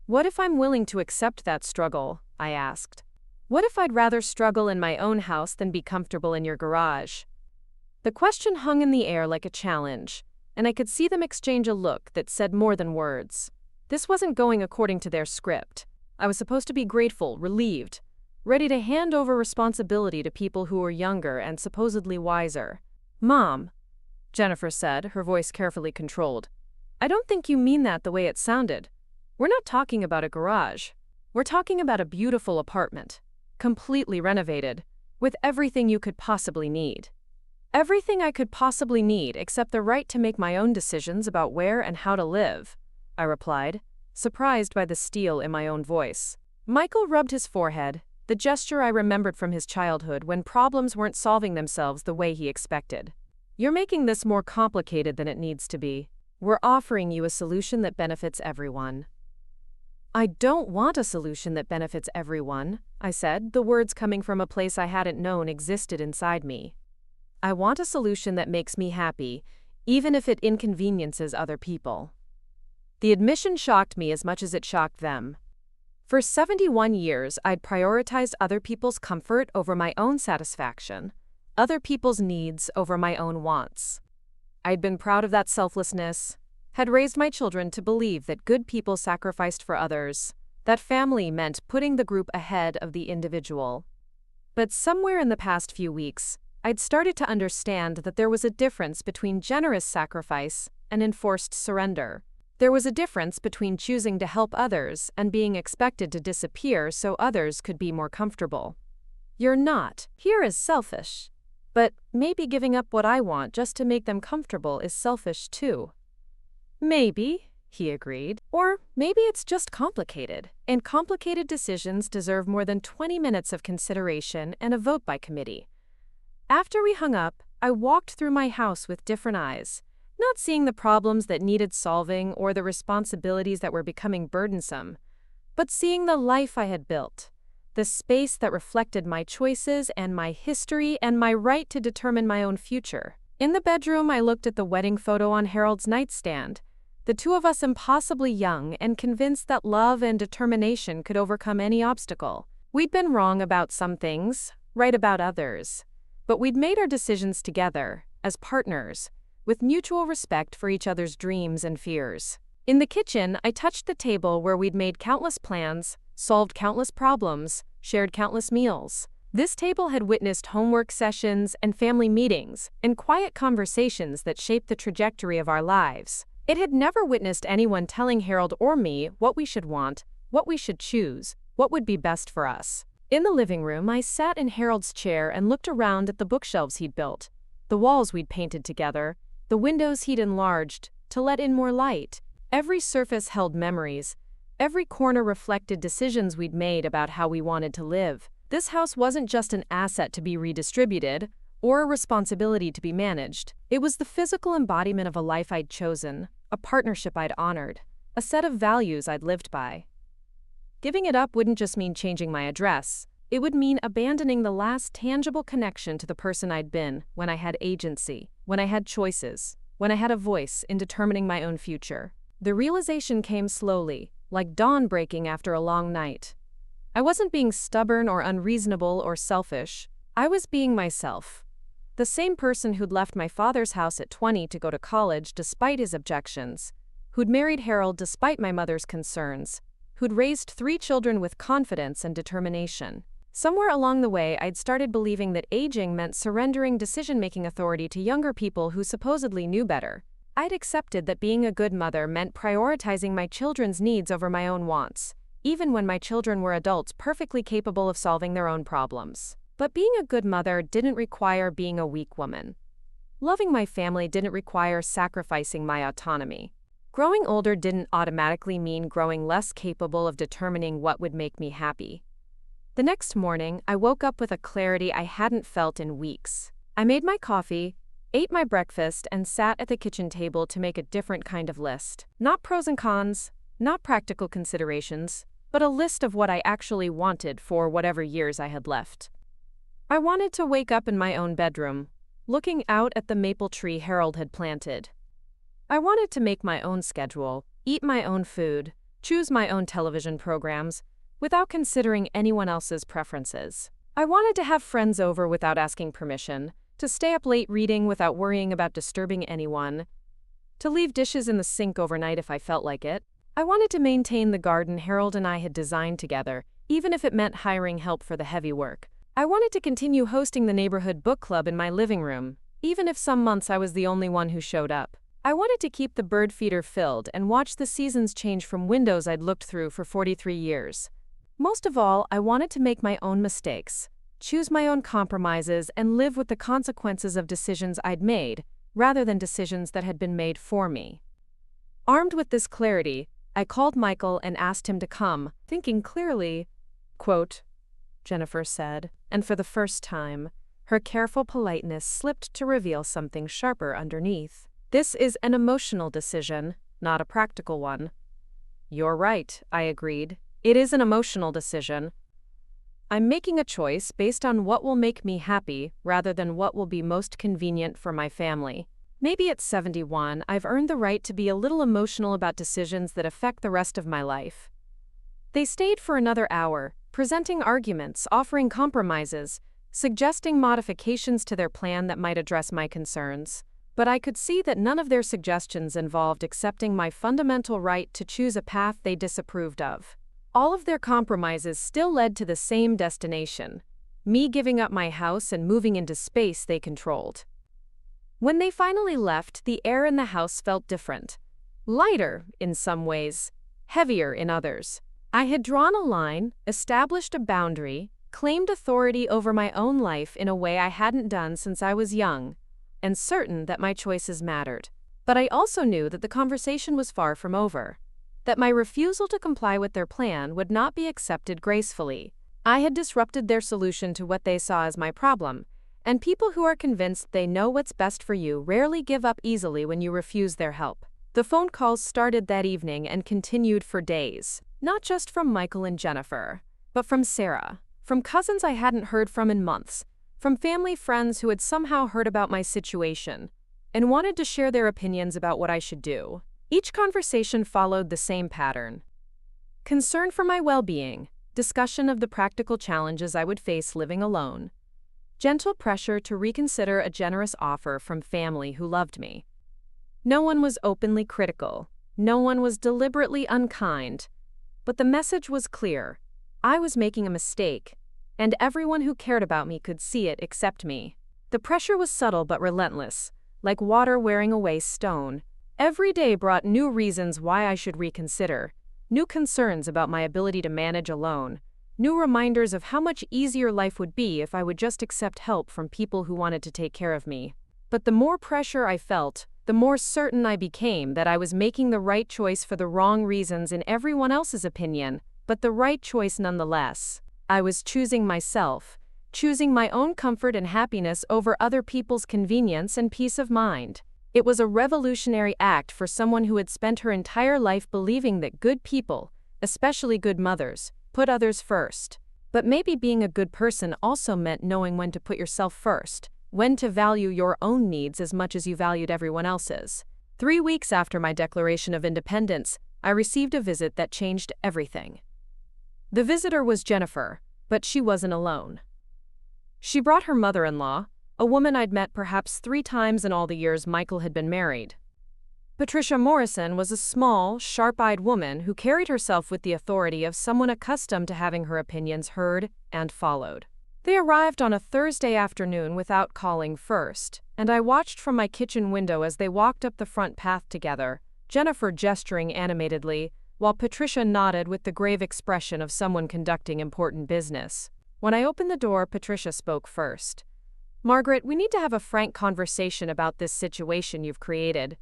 What if I'm willing to accept that struggle? I asked. What if I'd rather struggle in my own house than be comfortable in your garage? The question hung in the air like a challenge, and I could see them exchange a look that said more than words. This wasn't going according to their script. I was supposed to be grateful, relieved, ready to hand over responsibility to people who were younger and supposedly wiser. Mom, Jennifer said, her voice carefully controlled, I don't think you mean that the way it sounded. We're not talking about a garage. We're talking about a beautiful apartment, completely renovated, with everything you could possibly need. Everything I could possibly need except the right to make my own decisions about where and how to live, I replied, surprised by the steel in my own voice. Michael rubbed his forehead, the gesture I remembered from his childhood when problems weren't solving themselves the way he expected. You're making this more complicated than it needs to be. We're offering you a solution that benefits everyone. I don't want a solution that benefits everyone, I said, the words coming from a place I hadn't known existed inside me. I want a solution that makes me happy, even if it inconveniences other people. The admission shocked me as much as it shocked them. For 71 years, I'd prioritized other people's comfort over my own satisfaction, other people's needs over my own wants. I'd been proud of that selflessness, had raised my children to believe that good people sacrificed for others, that family meant putting the group ahead of the individual. But somewhere in the past few weeks, I'd started to understand that there was a difference between generous sacrifice and enforced surrender. There was a difference between choosing to help others and being expected to disappear so others could be more comfortable. You're not. Here is selfish. But maybe giving up what I want just to make them comfortable is selfish too. Maybe, he agreed. Or maybe it's just complicated, and complicated decisions deserve more than 20 minutes of consideration and a vote by committee. After we hung up, I walked through my house with different eyes, not seeing the problems that needed solving or the responsibilities that were becoming burdensome, but seeing the life I had built, the space that reflected my choices and my history and my right to determine my own future. In the bedroom, I looked at the wedding photo on Harold's nightstand, the two of us impossibly young and convinced that love and determination could overcome any obstacle. We'd been wrong about some things, right about others, but we'd made our decisions together, as partners, with mutual respect for each other's dreams and fears. In the kitchen, I touched the table where we'd made countless plans, solved countless problems, shared countless meals. This table had witnessed homework sessions and family meetings and quiet conversations that shaped the trajectory of our lives. It had never witnessed anyone telling Harold or me what we should want, what we should choose, what would be best for us. In the living room, I sat in Harold's chair and looked around at the bookshelves he'd built, the walls we'd painted together, the windows he'd enlarged to let in more light. Every surface held memories. Every corner reflected decisions we'd made about how we wanted to live. This house wasn't just an asset to be redistributed or a responsibility to be managed. It was the physical embodiment of a life I'd chosen, a partnership I'd honored, a set of values I'd lived by. Giving it up wouldn't just mean changing my address. It would mean abandoning the last tangible connection to the person I'd been when I had agency, when I had choices, when I had a voice in determining my own future. The realization came slowly, like dawn breaking after a long night. I wasn't being stubborn or unreasonable or selfish. I was being myself. The same person who'd left my father's house at 20 to go to college despite his objections, who'd married Harold despite my mother's concerns, who'd raised 3 children with confidence and determination. Somewhere along the way, I'd started believing that aging meant surrendering decision-making authority to younger people who supposedly knew better. I'd accepted that being a good mother meant prioritizing my children's needs over my own wants, even when my children were adults perfectly capable of solving their own problems. But being a good mother didn't require being a weak woman. Loving my family didn't require sacrificing my autonomy. Growing older didn't automatically mean growing less capable of determining what would make me happy. The next morning, I woke up with a clarity I hadn't felt in weeks. I made my coffee, ate my breakfast, and sat at the kitchen table to make a different kind of list. Not pros and cons, not practical considerations, but a list of what I actually wanted for whatever years I had left. I wanted to wake up in my own bedroom, looking out at the maple tree Harold had planted. I wanted to make my own schedule, eat my own food, choose my own television programs, without considering anyone else's preferences. I wanted to have friends over without asking permission, to stay up late reading without worrying about disturbing anyone, to leave dishes in the sink overnight if I felt like it. I wanted to maintain the garden Harold and I had designed together, even if it meant hiring help for the heavy work. I wanted to continue hosting the neighborhood book club in my living room, even if some months I was the only one who showed up. I wanted to keep the bird feeder filled and watch the seasons change from windows I'd looked through for 43 years. Most of all, I wanted to make my own mistakes, choose my own compromises, and live with the consequences of decisions I'd made, rather than decisions that had been made for me. Armed with this clarity, I called Michael and asked him to come, thinking clearly. Quote, Jennifer said, and for the first time, her careful politeness slipped to reveal something sharper underneath. This is an emotional decision, not a practical one. You're right, I agreed. It is an emotional decision. I'm making a choice based on what will make me happy rather than what will be most convenient for my family. Maybe at 71, I've earned the right to be a little emotional about decisions that affect the rest of my life. They stayed for another hour, presenting arguments, offering compromises, suggesting modifications to their plan that might address my concerns. But I could see that none of their suggestions involved accepting my fundamental right to choose a path they disapproved of. All of their compromises still led to the same destination, me giving up my house and moving into space they controlled. When they finally left, the air in the house felt different, Lighter in some ways, heavier in others. I had drawn a line, established a boundary, claimed authority over my own life in a way I hadn't done since I was young, and certain that my choices mattered. But I also knew that the conversation was far from over, that my refusal to comply with their plan would not be accepted gracefully. I had disrupted their solution to what they saw as my problem, and people who are convinced they know what's best for you rarely give up easily when you refuse their help. The phone calls started that evening and continued for days, not just from Michael and Jennifer, but from Sarah, from cousins I hadn't heard from in months, from family friends who had somehow heard about my situation and wanted to share their opinions about what I should do. Each conversation followed the same pattern. Concern for my well-being, discussion of the practical challenges I would face living alone, gentle pressure to reconsider a generous offer from family who loved me. No one was openly critical. No one was deliberately unkind. But the message was clear. I was making a mistake, and everyone who cared about me could see it except me. The pressure was subtle but relentless, like water wearing away stone. Every day brought new reasons why I should reconsider, new concerns about my ability to manage alone, new reminders of how much easier life would be if I would just accept help from people who wanted to take care of me. But the more pressure I felt, the more certain I became that I was making the right choice for the wrong reasons in everyone else's opinion, but the right choice nonetheless. I was choosing myself, choosing my own comfort and happiness over other people's convenience and peace of mind. It was a revolutionary act for someone who had spent her entire life believing that good people, especially good mothers, put others first. But maybe being a good person also meant knowing when to put yourself first, when to value your own needs as much as you valued everyone else's. 3 weeks after my declaration of independence, I received a visit that changed everything. The visitor was Jennifer, but she wasn't alone. She brought her mother-in-law, a woman I'd met perhaps 3 times in all the years Michael had been married. Patricia Morrison was a small, sharp-eyed woman who carried herself with the authority of someone accustomed to having her opinions heard and followed. They arrived on a Thursday afternoon without calling first, and I watched from my kitchen window as they walked up the front path together, Jennifer gesturing animatedly, while Patricia nodded with the grave expression of someone conducting important business. When I opened the door, Patricia spoke first. "Margaret, we need to have a frank conversation about this situation you've created.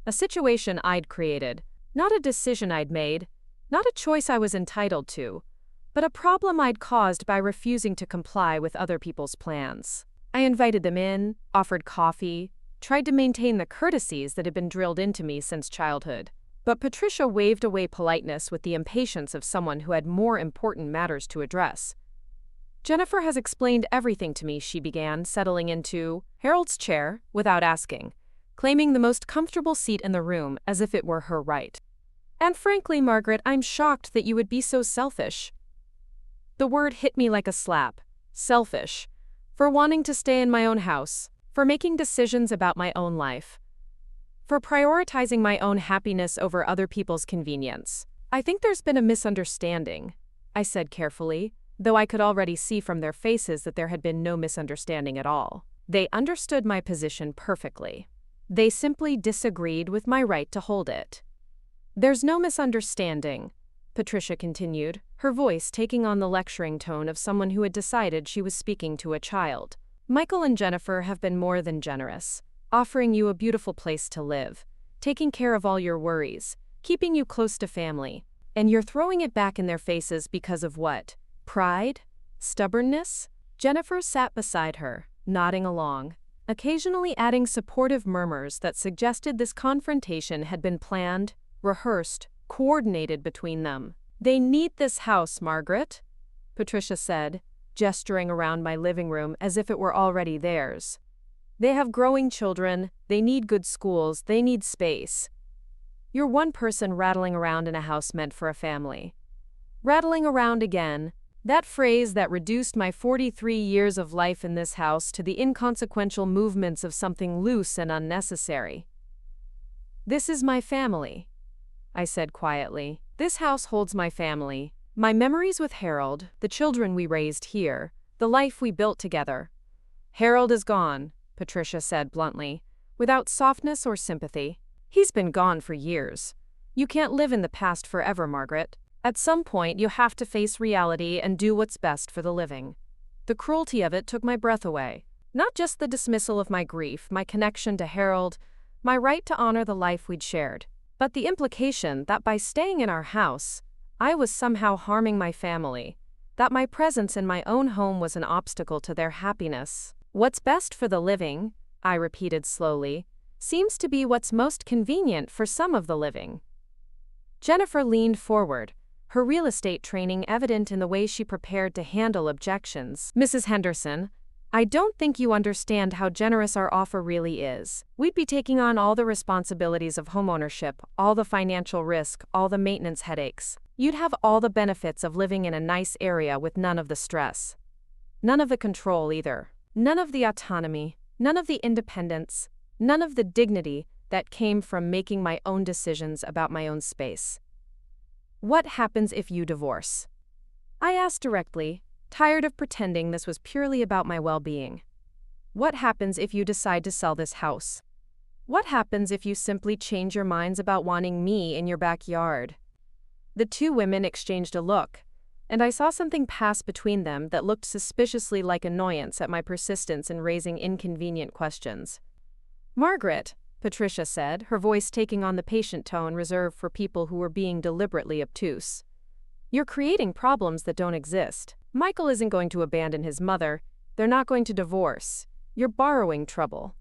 A situation I'd created, not a decision I'd made, not a choice I was entitled to, but a problem I'd caused by refusing to comply with other people's plans." I invited them in, offered coffee, tried to maintain the courtesies that had been drilled into me since childhood. But Patricia waved away politeness with the impatience of someone who had more important matters to address. "Jennifer has explained everything to me," she began, settling into Harold's chair without asking, claiming the most comfortable seat in the room as if it were her right. "And frankly, Margaret, I'm shocked that you would be so selfish." The word hit me like a slap. Selfish. For wanting to stay in my own house. For making decisions about my own life. For prioritizing my own happiness over other people's convenience. "I think there's been a misunderstanding," I said carefully, though I could already see from their faces that there had been no misunderstanding at all. They understood my position perfectly. They simply disagreed with my right to hold it. "There's no misunderstanding," Patricia continued, her voice taking on the lecturing tone of someone who had decided she was speaking to a child. "Michael and Jennifer have been more than generous, offering you a beautiful place to live, taking care of all your worries, keeping you close to family, and you're throwing it back in their faces because of what? Pride? Stubbornness?" Jennifer sat beside her, nodding along, occasionally adding supportive murmurs that suggested this confrontation had been planned, rehearsed, coordinated between them. "They need this house, Margaret," Patricia said, gesturing around my living room as if it were already theirs. "They have growing children, they need good schools, they need space. You're one person rattling around in a house meant for a family. Rattling around again, that phrase that reduced my 43 years of life in this house to the inconsequential movements of something loose and unnecessary. This is my family," I said quietly. "This house holds my family, my memories with Harold, the children we raised here, the life we built together." "Harold is gone," Patricia said bluntly, without softness or sympathy. He's been gone for years. You can't live in the past forever, Margaret. At some point, you have to face reality and do what's best for the living. The cruelty of it took my breath away. Not just the dismissal of my grief, my connection to Harold, my right to honor the life we'd shared, but the implication that by staying in our house, I was somehow harming my family, that my presence in my own home was an obstacle to their happiness. What's best for the living, I repeated slowly, seems to be what's most convenient for some of the living. Jennifer leaned forward, her real estate training evident in the way she prepared to handle objections. Mrs. Henderson, I don't think you understand how generous our offer really is. We'd be taking on all the responsibilities of homeownership, all the financial risk, all the maintenance headaches. You'd have all the benefits of living in a nice area with none of the stress. None of the control either. None of the autonomy, none of the independence, none of the dignity that came from making my own decisions about my own space. What happens if you divorce? I asked directly, tired of pretending this was purely about my well-being. What happens if you decide to sell this house? What happens if you simply change your minds about wanting me in your backyard? The two women exchanged a look, and I saw something pass between them that looked suspiciously like annoyance at my persistence in raising inconvenient questions. Margaret, Patricia said, her voice taking on the patient tone reserved for people who were being deliberately obtuse. You're creating problems that don't exist. Michael isn't going to abandon his mother. They're not going to divorce. You're borrowing trouble.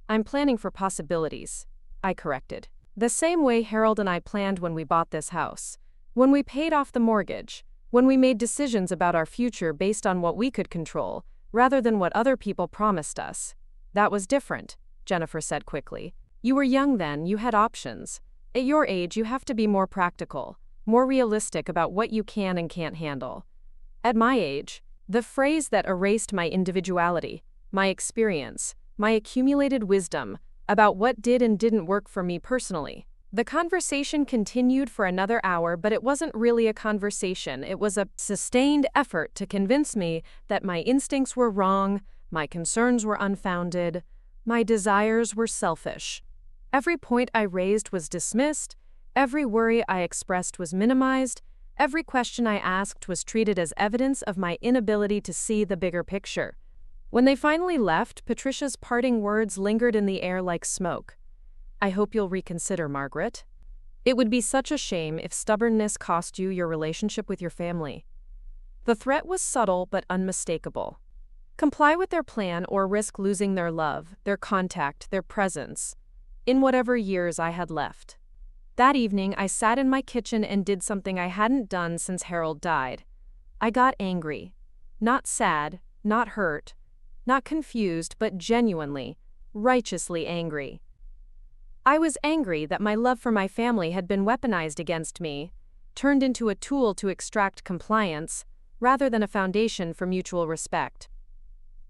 I'm planning for possibilities, I corrected. The same way Harold and I planned when we bought this house. When we paid off the mortgage. When we made decisions about our future based on what we could control, rather than what other people promised us. That was different, Jennifer said quickly. You were young then, you had options. At your age, you have to be more practical, more realistic about what you can and can't handle. At my age, the phrase that erased my individuality, my experience, my accumulated wisdom about what did and didn't work for me personally. The conversation continued for another hour, but it wasn't really a conversation. It was a sustained effort to convince me that my instincts were wrong, my concerns were unfounded, my desires were selfish. Every point I raised was dismissed, every worry I expressed was minimized, every question I asked was treated as evidence of my inability to see the bigger picture. When they finally left, Patricia's parting words lingered in the air like smoke. I hope you'll reconsider, Margaret. It would be such a shame if stubbornness cost you your relationship with your family. The threat was subtle but unmistakable. Comply with their plan or risk losing their love, their contact, their presence, in whatever years I had left. That evening, I sat in my kitchen and did something I hadn't done since Harold died. I got angry. Not sad, not hurt, not confused, but genuinely, righteously angry. I was angry that my love for my family had been weaponized against me, turned into a tool to extract compliance, rather than a foundation for mutual respect.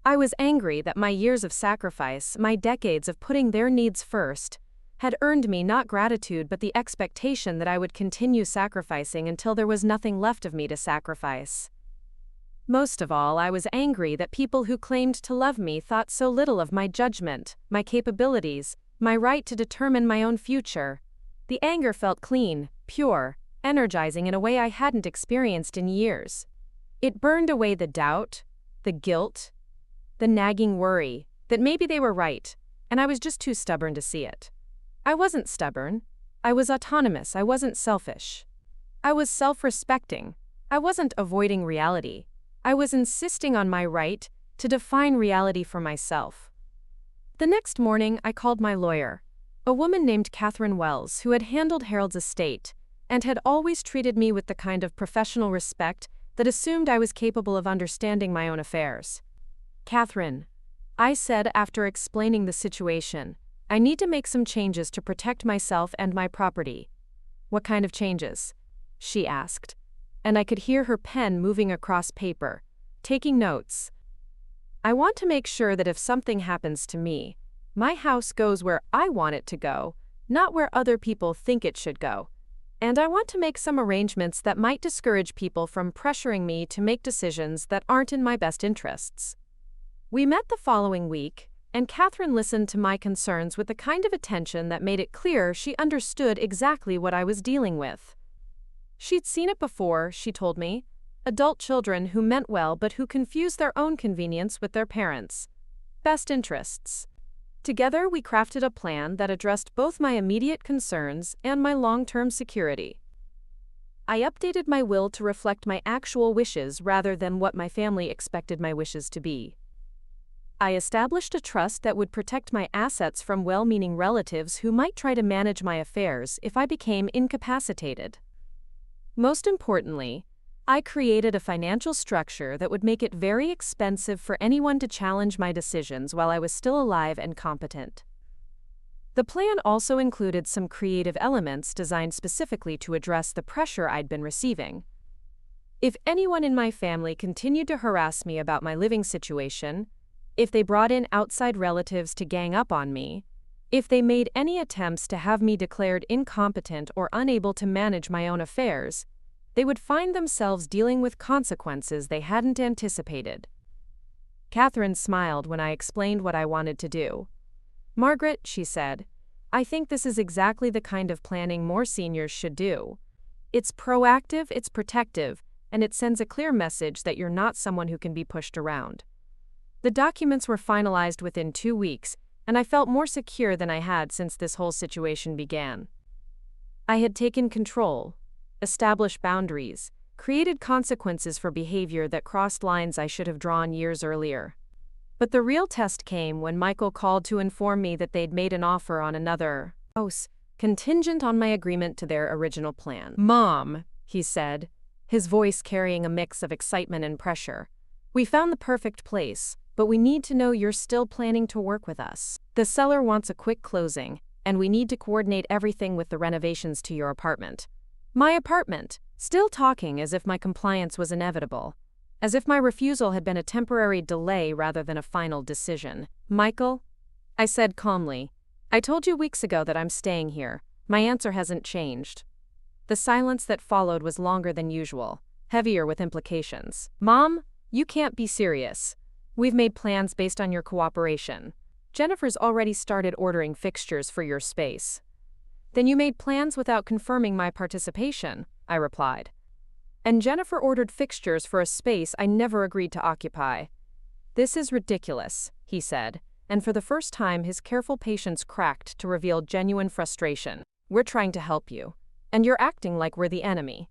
I was angry that my years of sacrifice, my decades of putting their needs first, had earned me not gratitude but the expectation that I would continue sacrificing until there was nothing left of me to sacrifice. Most of all, I was angry that people who claimed to love me thought so little of my judgment, my capabilities, my right to determine my own future. The anger felt clean, pure, energizing in a way I hadn't experienced in years. It burned away the doubt, the guilt, the nagging worry that maybe they were right, and I was just too stubborn to see it. I wasn't stubborn. I was autonomous. I wasn't selfish. I was self-respecting. I wasn't avoiding reality. I was insisting on my right to define reality for myself. The next morning, I called my lawyer, a woman named Catherine Wells, who had handled Harold's estate and had always treated me with the kind of professional respect that assumed I was capable of understanding my own affairs. Catherine, I said after explaining the situation, I need to make some changes to protect myself and my property. What kind of changes? She asked, and I could hear her pen moving across paper, taking notes. I want to make sure that if something happens to me, my house goes where I want it to go, not where other people think it should go. And I want to make some arrangements that might discourage people from pressuring me to make decisions that aren't in my best interests. We met the following week, and Catherine listened to my concerns with the kind of attention that made it clear she understood exactly what I was dealing with. She'd seen it before, she told me. Adult children who meant well but who confused their own convenience with their parents' best interests. Together, we crafted a plan that addressed both my immediate concerns and my long-term security. I updated my will to reflect my actual wishes rather than what my family expected my wishes to be. I established a trust that would protect my assets from well-meaning relatives who might try to manage my affairs if I became incapacitated. Most importantly, I created a financial structure that would make it very expensive for anyone to challenge my decisions while I was still alive and competent. The plan also included some creative elements designed specifically to address the pressure I'd been receiving. If anyone in my family continued to harass me about my living situation, if they brought in outside relatives to gang up on me, if they made any attempts to have me declared incompetent or unable to manage my own affairs, they would find themselves dealing with consequences they hadn't anticipated. Catherine smiled when I explained what I wanted to do. "Margaret," she said, "I think this is exactly the kind of planning more seniors should do. It's proactive, it's protective, and it sends a clear message that you're not someone who can be pushed around." The documents were finalized within 2 weeks, and I felt more secure than I had since this whole situation began. I had taken control, established boundaries, created consequences for behavior that crossed lines I should have drawn years earlier. But the real test came when Michael called to inform me that they'd made an offer on another house, contingent on my agreement to their original plan. "Mom," he said, his voice carrying a mix of excitement and pressure, "we found the perfect place, but we need to know you're still planning to work with us. The seller wants a quick closing, and we need to coordinate everything with the renovations to your apartment." My apartment, still talking as if my compliance was inevitable, as if my refusal had been a temporary delay rather than a final decision. "Michael," I said calmly, "I told you weeks ago that I'm staying here. My answer hasn't changed." The silence that followed was longer than usual, heavier with implications. "Mom, you can't be serious. We've made plans based on your cooperation. Jennifer's already started ordering fixtures for your space." "Then you made plans without confirming my participation," I replied. "And Jennifer ordered fixtures for a space I never agreed to occupy." "This is ridiculous," he said, and for the first time his careful patience cracked to reveal genuine frustration. "We're trying to help you, and you're acting like we're the enemy."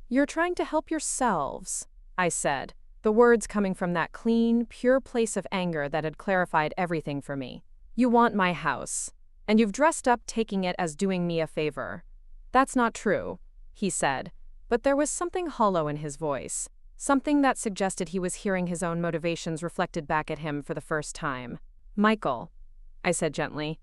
"You're trying to help yourselves," I said, the words coming from that clean, pure place of anger that had clarified everything for me. "You want my house, and you've dressed up taking it as doing me a favor." "That's not true," he said, but there was something hollow in his voice, something that suggested he was hearing his own motivations reflected back at him for the first time. "Michael," I said gently,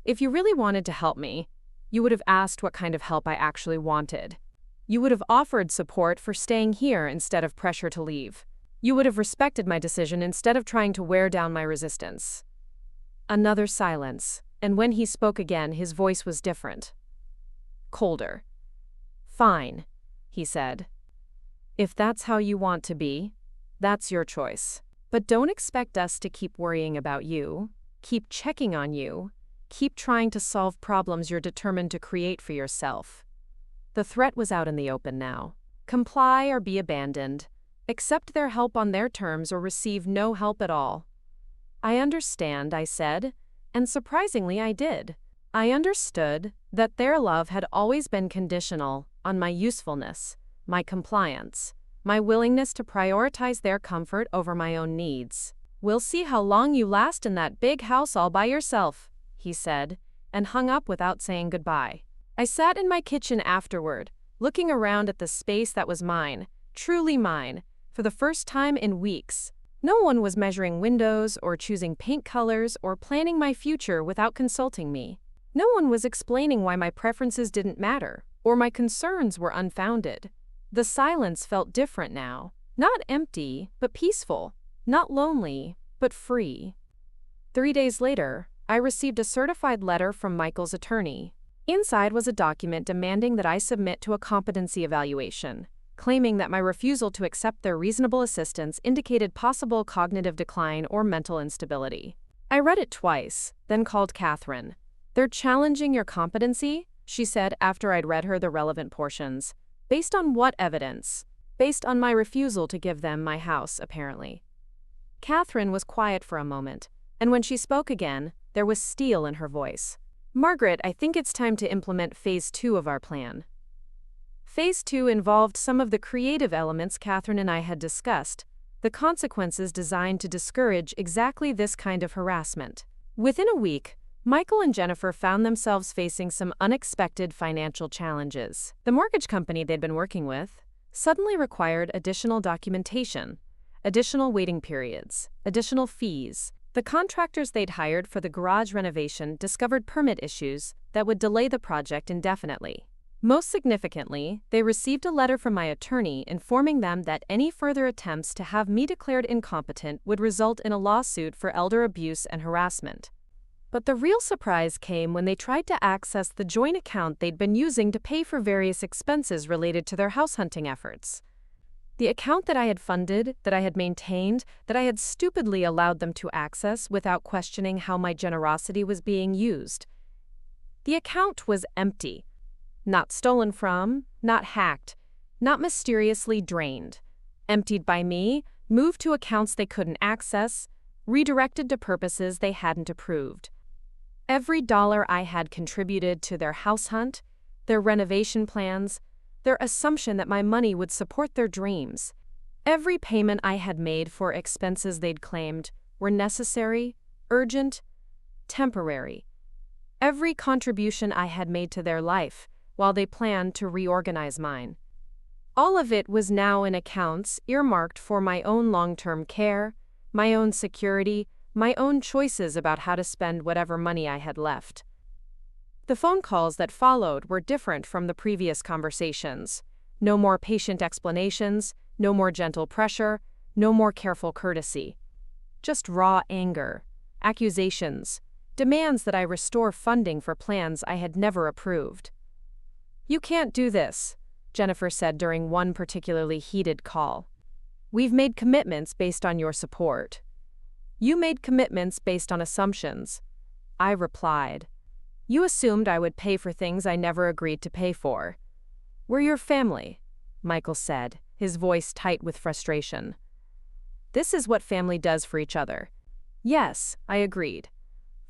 "if you really wanted to help me, you would have asked what kind of help I actually wanted. You would have offered support for staying here instead of pressure to leave. You would have respected my decision instead of trying to wear down my resistance." Another silence, and when he spoke again, his voice was different. Colder. "Fine," he said. "If that's how you want to be, that's your choice. But don't expect us to keep worrying about you, keep checking on you, keep trying to solve problems you're determined to create for yourself." The threat was out in the open now. Comply or be abandoned. Accept their help on their terms or receive no help at all. "I understand," I said, and surprisingly I did. I understood that their love had always been conditional on my usefulness, my compliance, my willingness to prioritize their comfort over my own needs. "We'll see how long you last in that big house all by yourself," he said, and hung up without saying goodbye. I sat in my kitchen afterward, looking around at the space that was mine, truly mine, for the first time in weeks. No one was measuring windows or choosing paint colors or planning my future without consulting me. No one was explaining why my preferences didn't matter or my concerns were unfounded. The silence felt different now. Not empty, but peaceful. Not lonely, but free. 3 days later, I received a certified letter from Michael's attorney. Inside was a document demanding that I submit to a competency evaluation, claiming that my refusal to accept their reasonable assistance indicated possible cognitive decline or mental instability. I read it twice, then called Catherine. "They're challenging your competency," she said after I'd read her the relevant portions. "Based on what evidence?" "Based on my refusal to give them my house, apparently." Catherine was quiet for a moment, and when she spoke again, there was steel in her voice. "Margaret, I think it's time to implement phase 2 of our plan." Phase 2 involved some of the creative elements Catherine and I had discussed, the consequences designed to discourage exactly this kind of harassment. Within a week, Michael and Jennifer found themselves facing some unexpected financial challenges. The mortgage company they'd been working with suddenly required additional documentation, additional waiting periods, additional fees. The contractors they'd hired for the garage renovation discovered permit issues that would delay the project indefinitely. Most significantly, they received a letter from my attorney informing them that any further attempts to have me declared incompetent would result in a lawsuit for elder abuse and harassment. But the real surprise came when they tried to access the joint account they'd been using to pay for various expenses related to their house hunting efforts. The account that I had funded, that I had maintained, that I had stupidly allowed them to access without questioning how my generosity was being used. The account was empty. Not stolen from, not hacked, not mysteriously drained. Emptied by me, moved to accounts they couldn't access, redirected to purposes they hadn't approved. Every dollar I had contributed to their house hunt, their renovation plans, their assumption that my money would support their dreams. Every payment I had made for expenses they'd claimed were necessary, urgent, temporary. Every contribution I had made to their life, while they planned to reorganize mine. All of it was now in accounts earmarked for my own long-term care, my own security, my own choices about how to spend whatever money I had left. The phone calls that followed were different from the previous conversations. No more patient explanations, no more gentle pressure, no more careful courtesy. Just raw anger, accusations, demands that I restore funding for plans I had never approved. "You can't do this," Jennifer said during one particularly heated call. "We've made commitments based on your support." "You made commitments based on assumptions," I replied. "You assumed I would pay for things I never agreed to pay for." "We're your family," Michael said, his voice tight with frustration. "This is what family does for each other." "Yes," I agreed.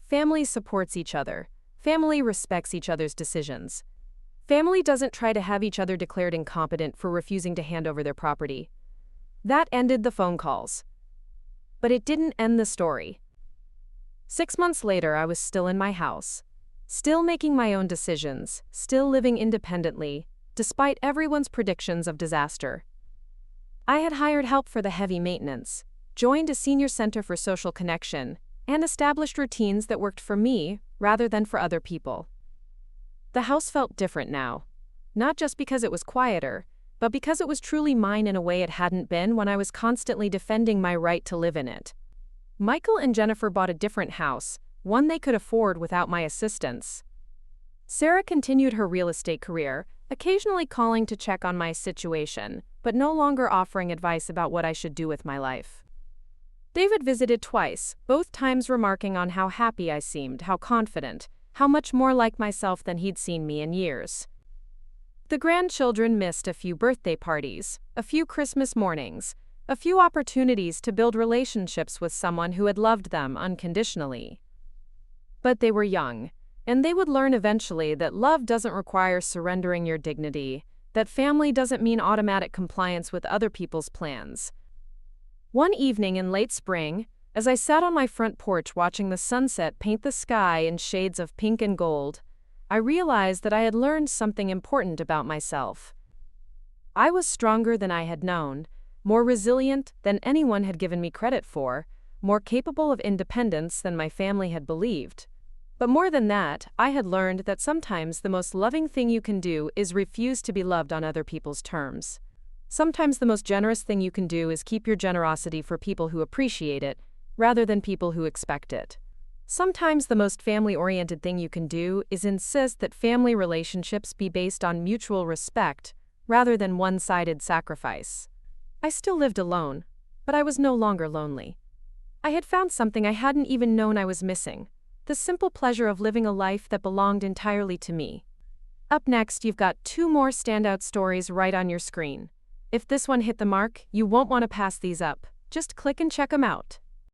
"Family supports each other. Family respects each other's decisions. Family doesn't try to have each other declared incompetent for refusing to hand over their property." That ended the phone calls. But it didn't end the story. 6 months later, I was still in my house, still making my own decisions, still living independently, despite everyone's predictions of disaster. I had hired help for the heavy maintenance, joined a senior center for social connection, and established routines that worked for me rather than for other people. The house felt different now, not just because it was quieter, but because it was truly mine in a way it hadn't been when I was constantly defending my right to live in it. Michael and Jennifer bought a different house, one they could afford without my assistance. Sarah continued her real estate career, occasionally calling to check on my situation, but no longer offering advice about what I should do with my life. David visited twice, both times remarking on how happy I seemed, how confident, how much more like myself than he'd seen me in years. The grandchildren missed a few birthday parties, a few Christmas mornings, a few opportunities to build relationships with someone who had loved them unconditionally. But they were young, and they would learn eventually that love doesn't require surrendering your dignity, that family doesn't mean automatic compliance with other people's plans. One evening in late spring, as I sat on my front porch watching the sunset paint the sky in shades of pink and gold, I realized that I had learned something important about myself. I was stronger than I had known, more resilient than anyone had given me credit for, more capable of independence than my family had believed. But more than that, I had learned that sometimes the most loving thing you can do is refuse to be loved on other people's terms. Sometimes the most generous thing you can do is keep your generosity for people who appreciate it, rather than people who expect it. Sometimes the most family-oriented thing you can do is insist that family relationships be based on mutual respect, rather than one-sided sacrifice. I still lived alone, but I was no longer lonely. I had found something I hadn't even known I was missing: the simple pleasure of living a life that belonged entirely to me. Up next, you've got 2 more standout stories right on your screen. If this one hit the mark, you won't want to pass these up. Just click and check them out.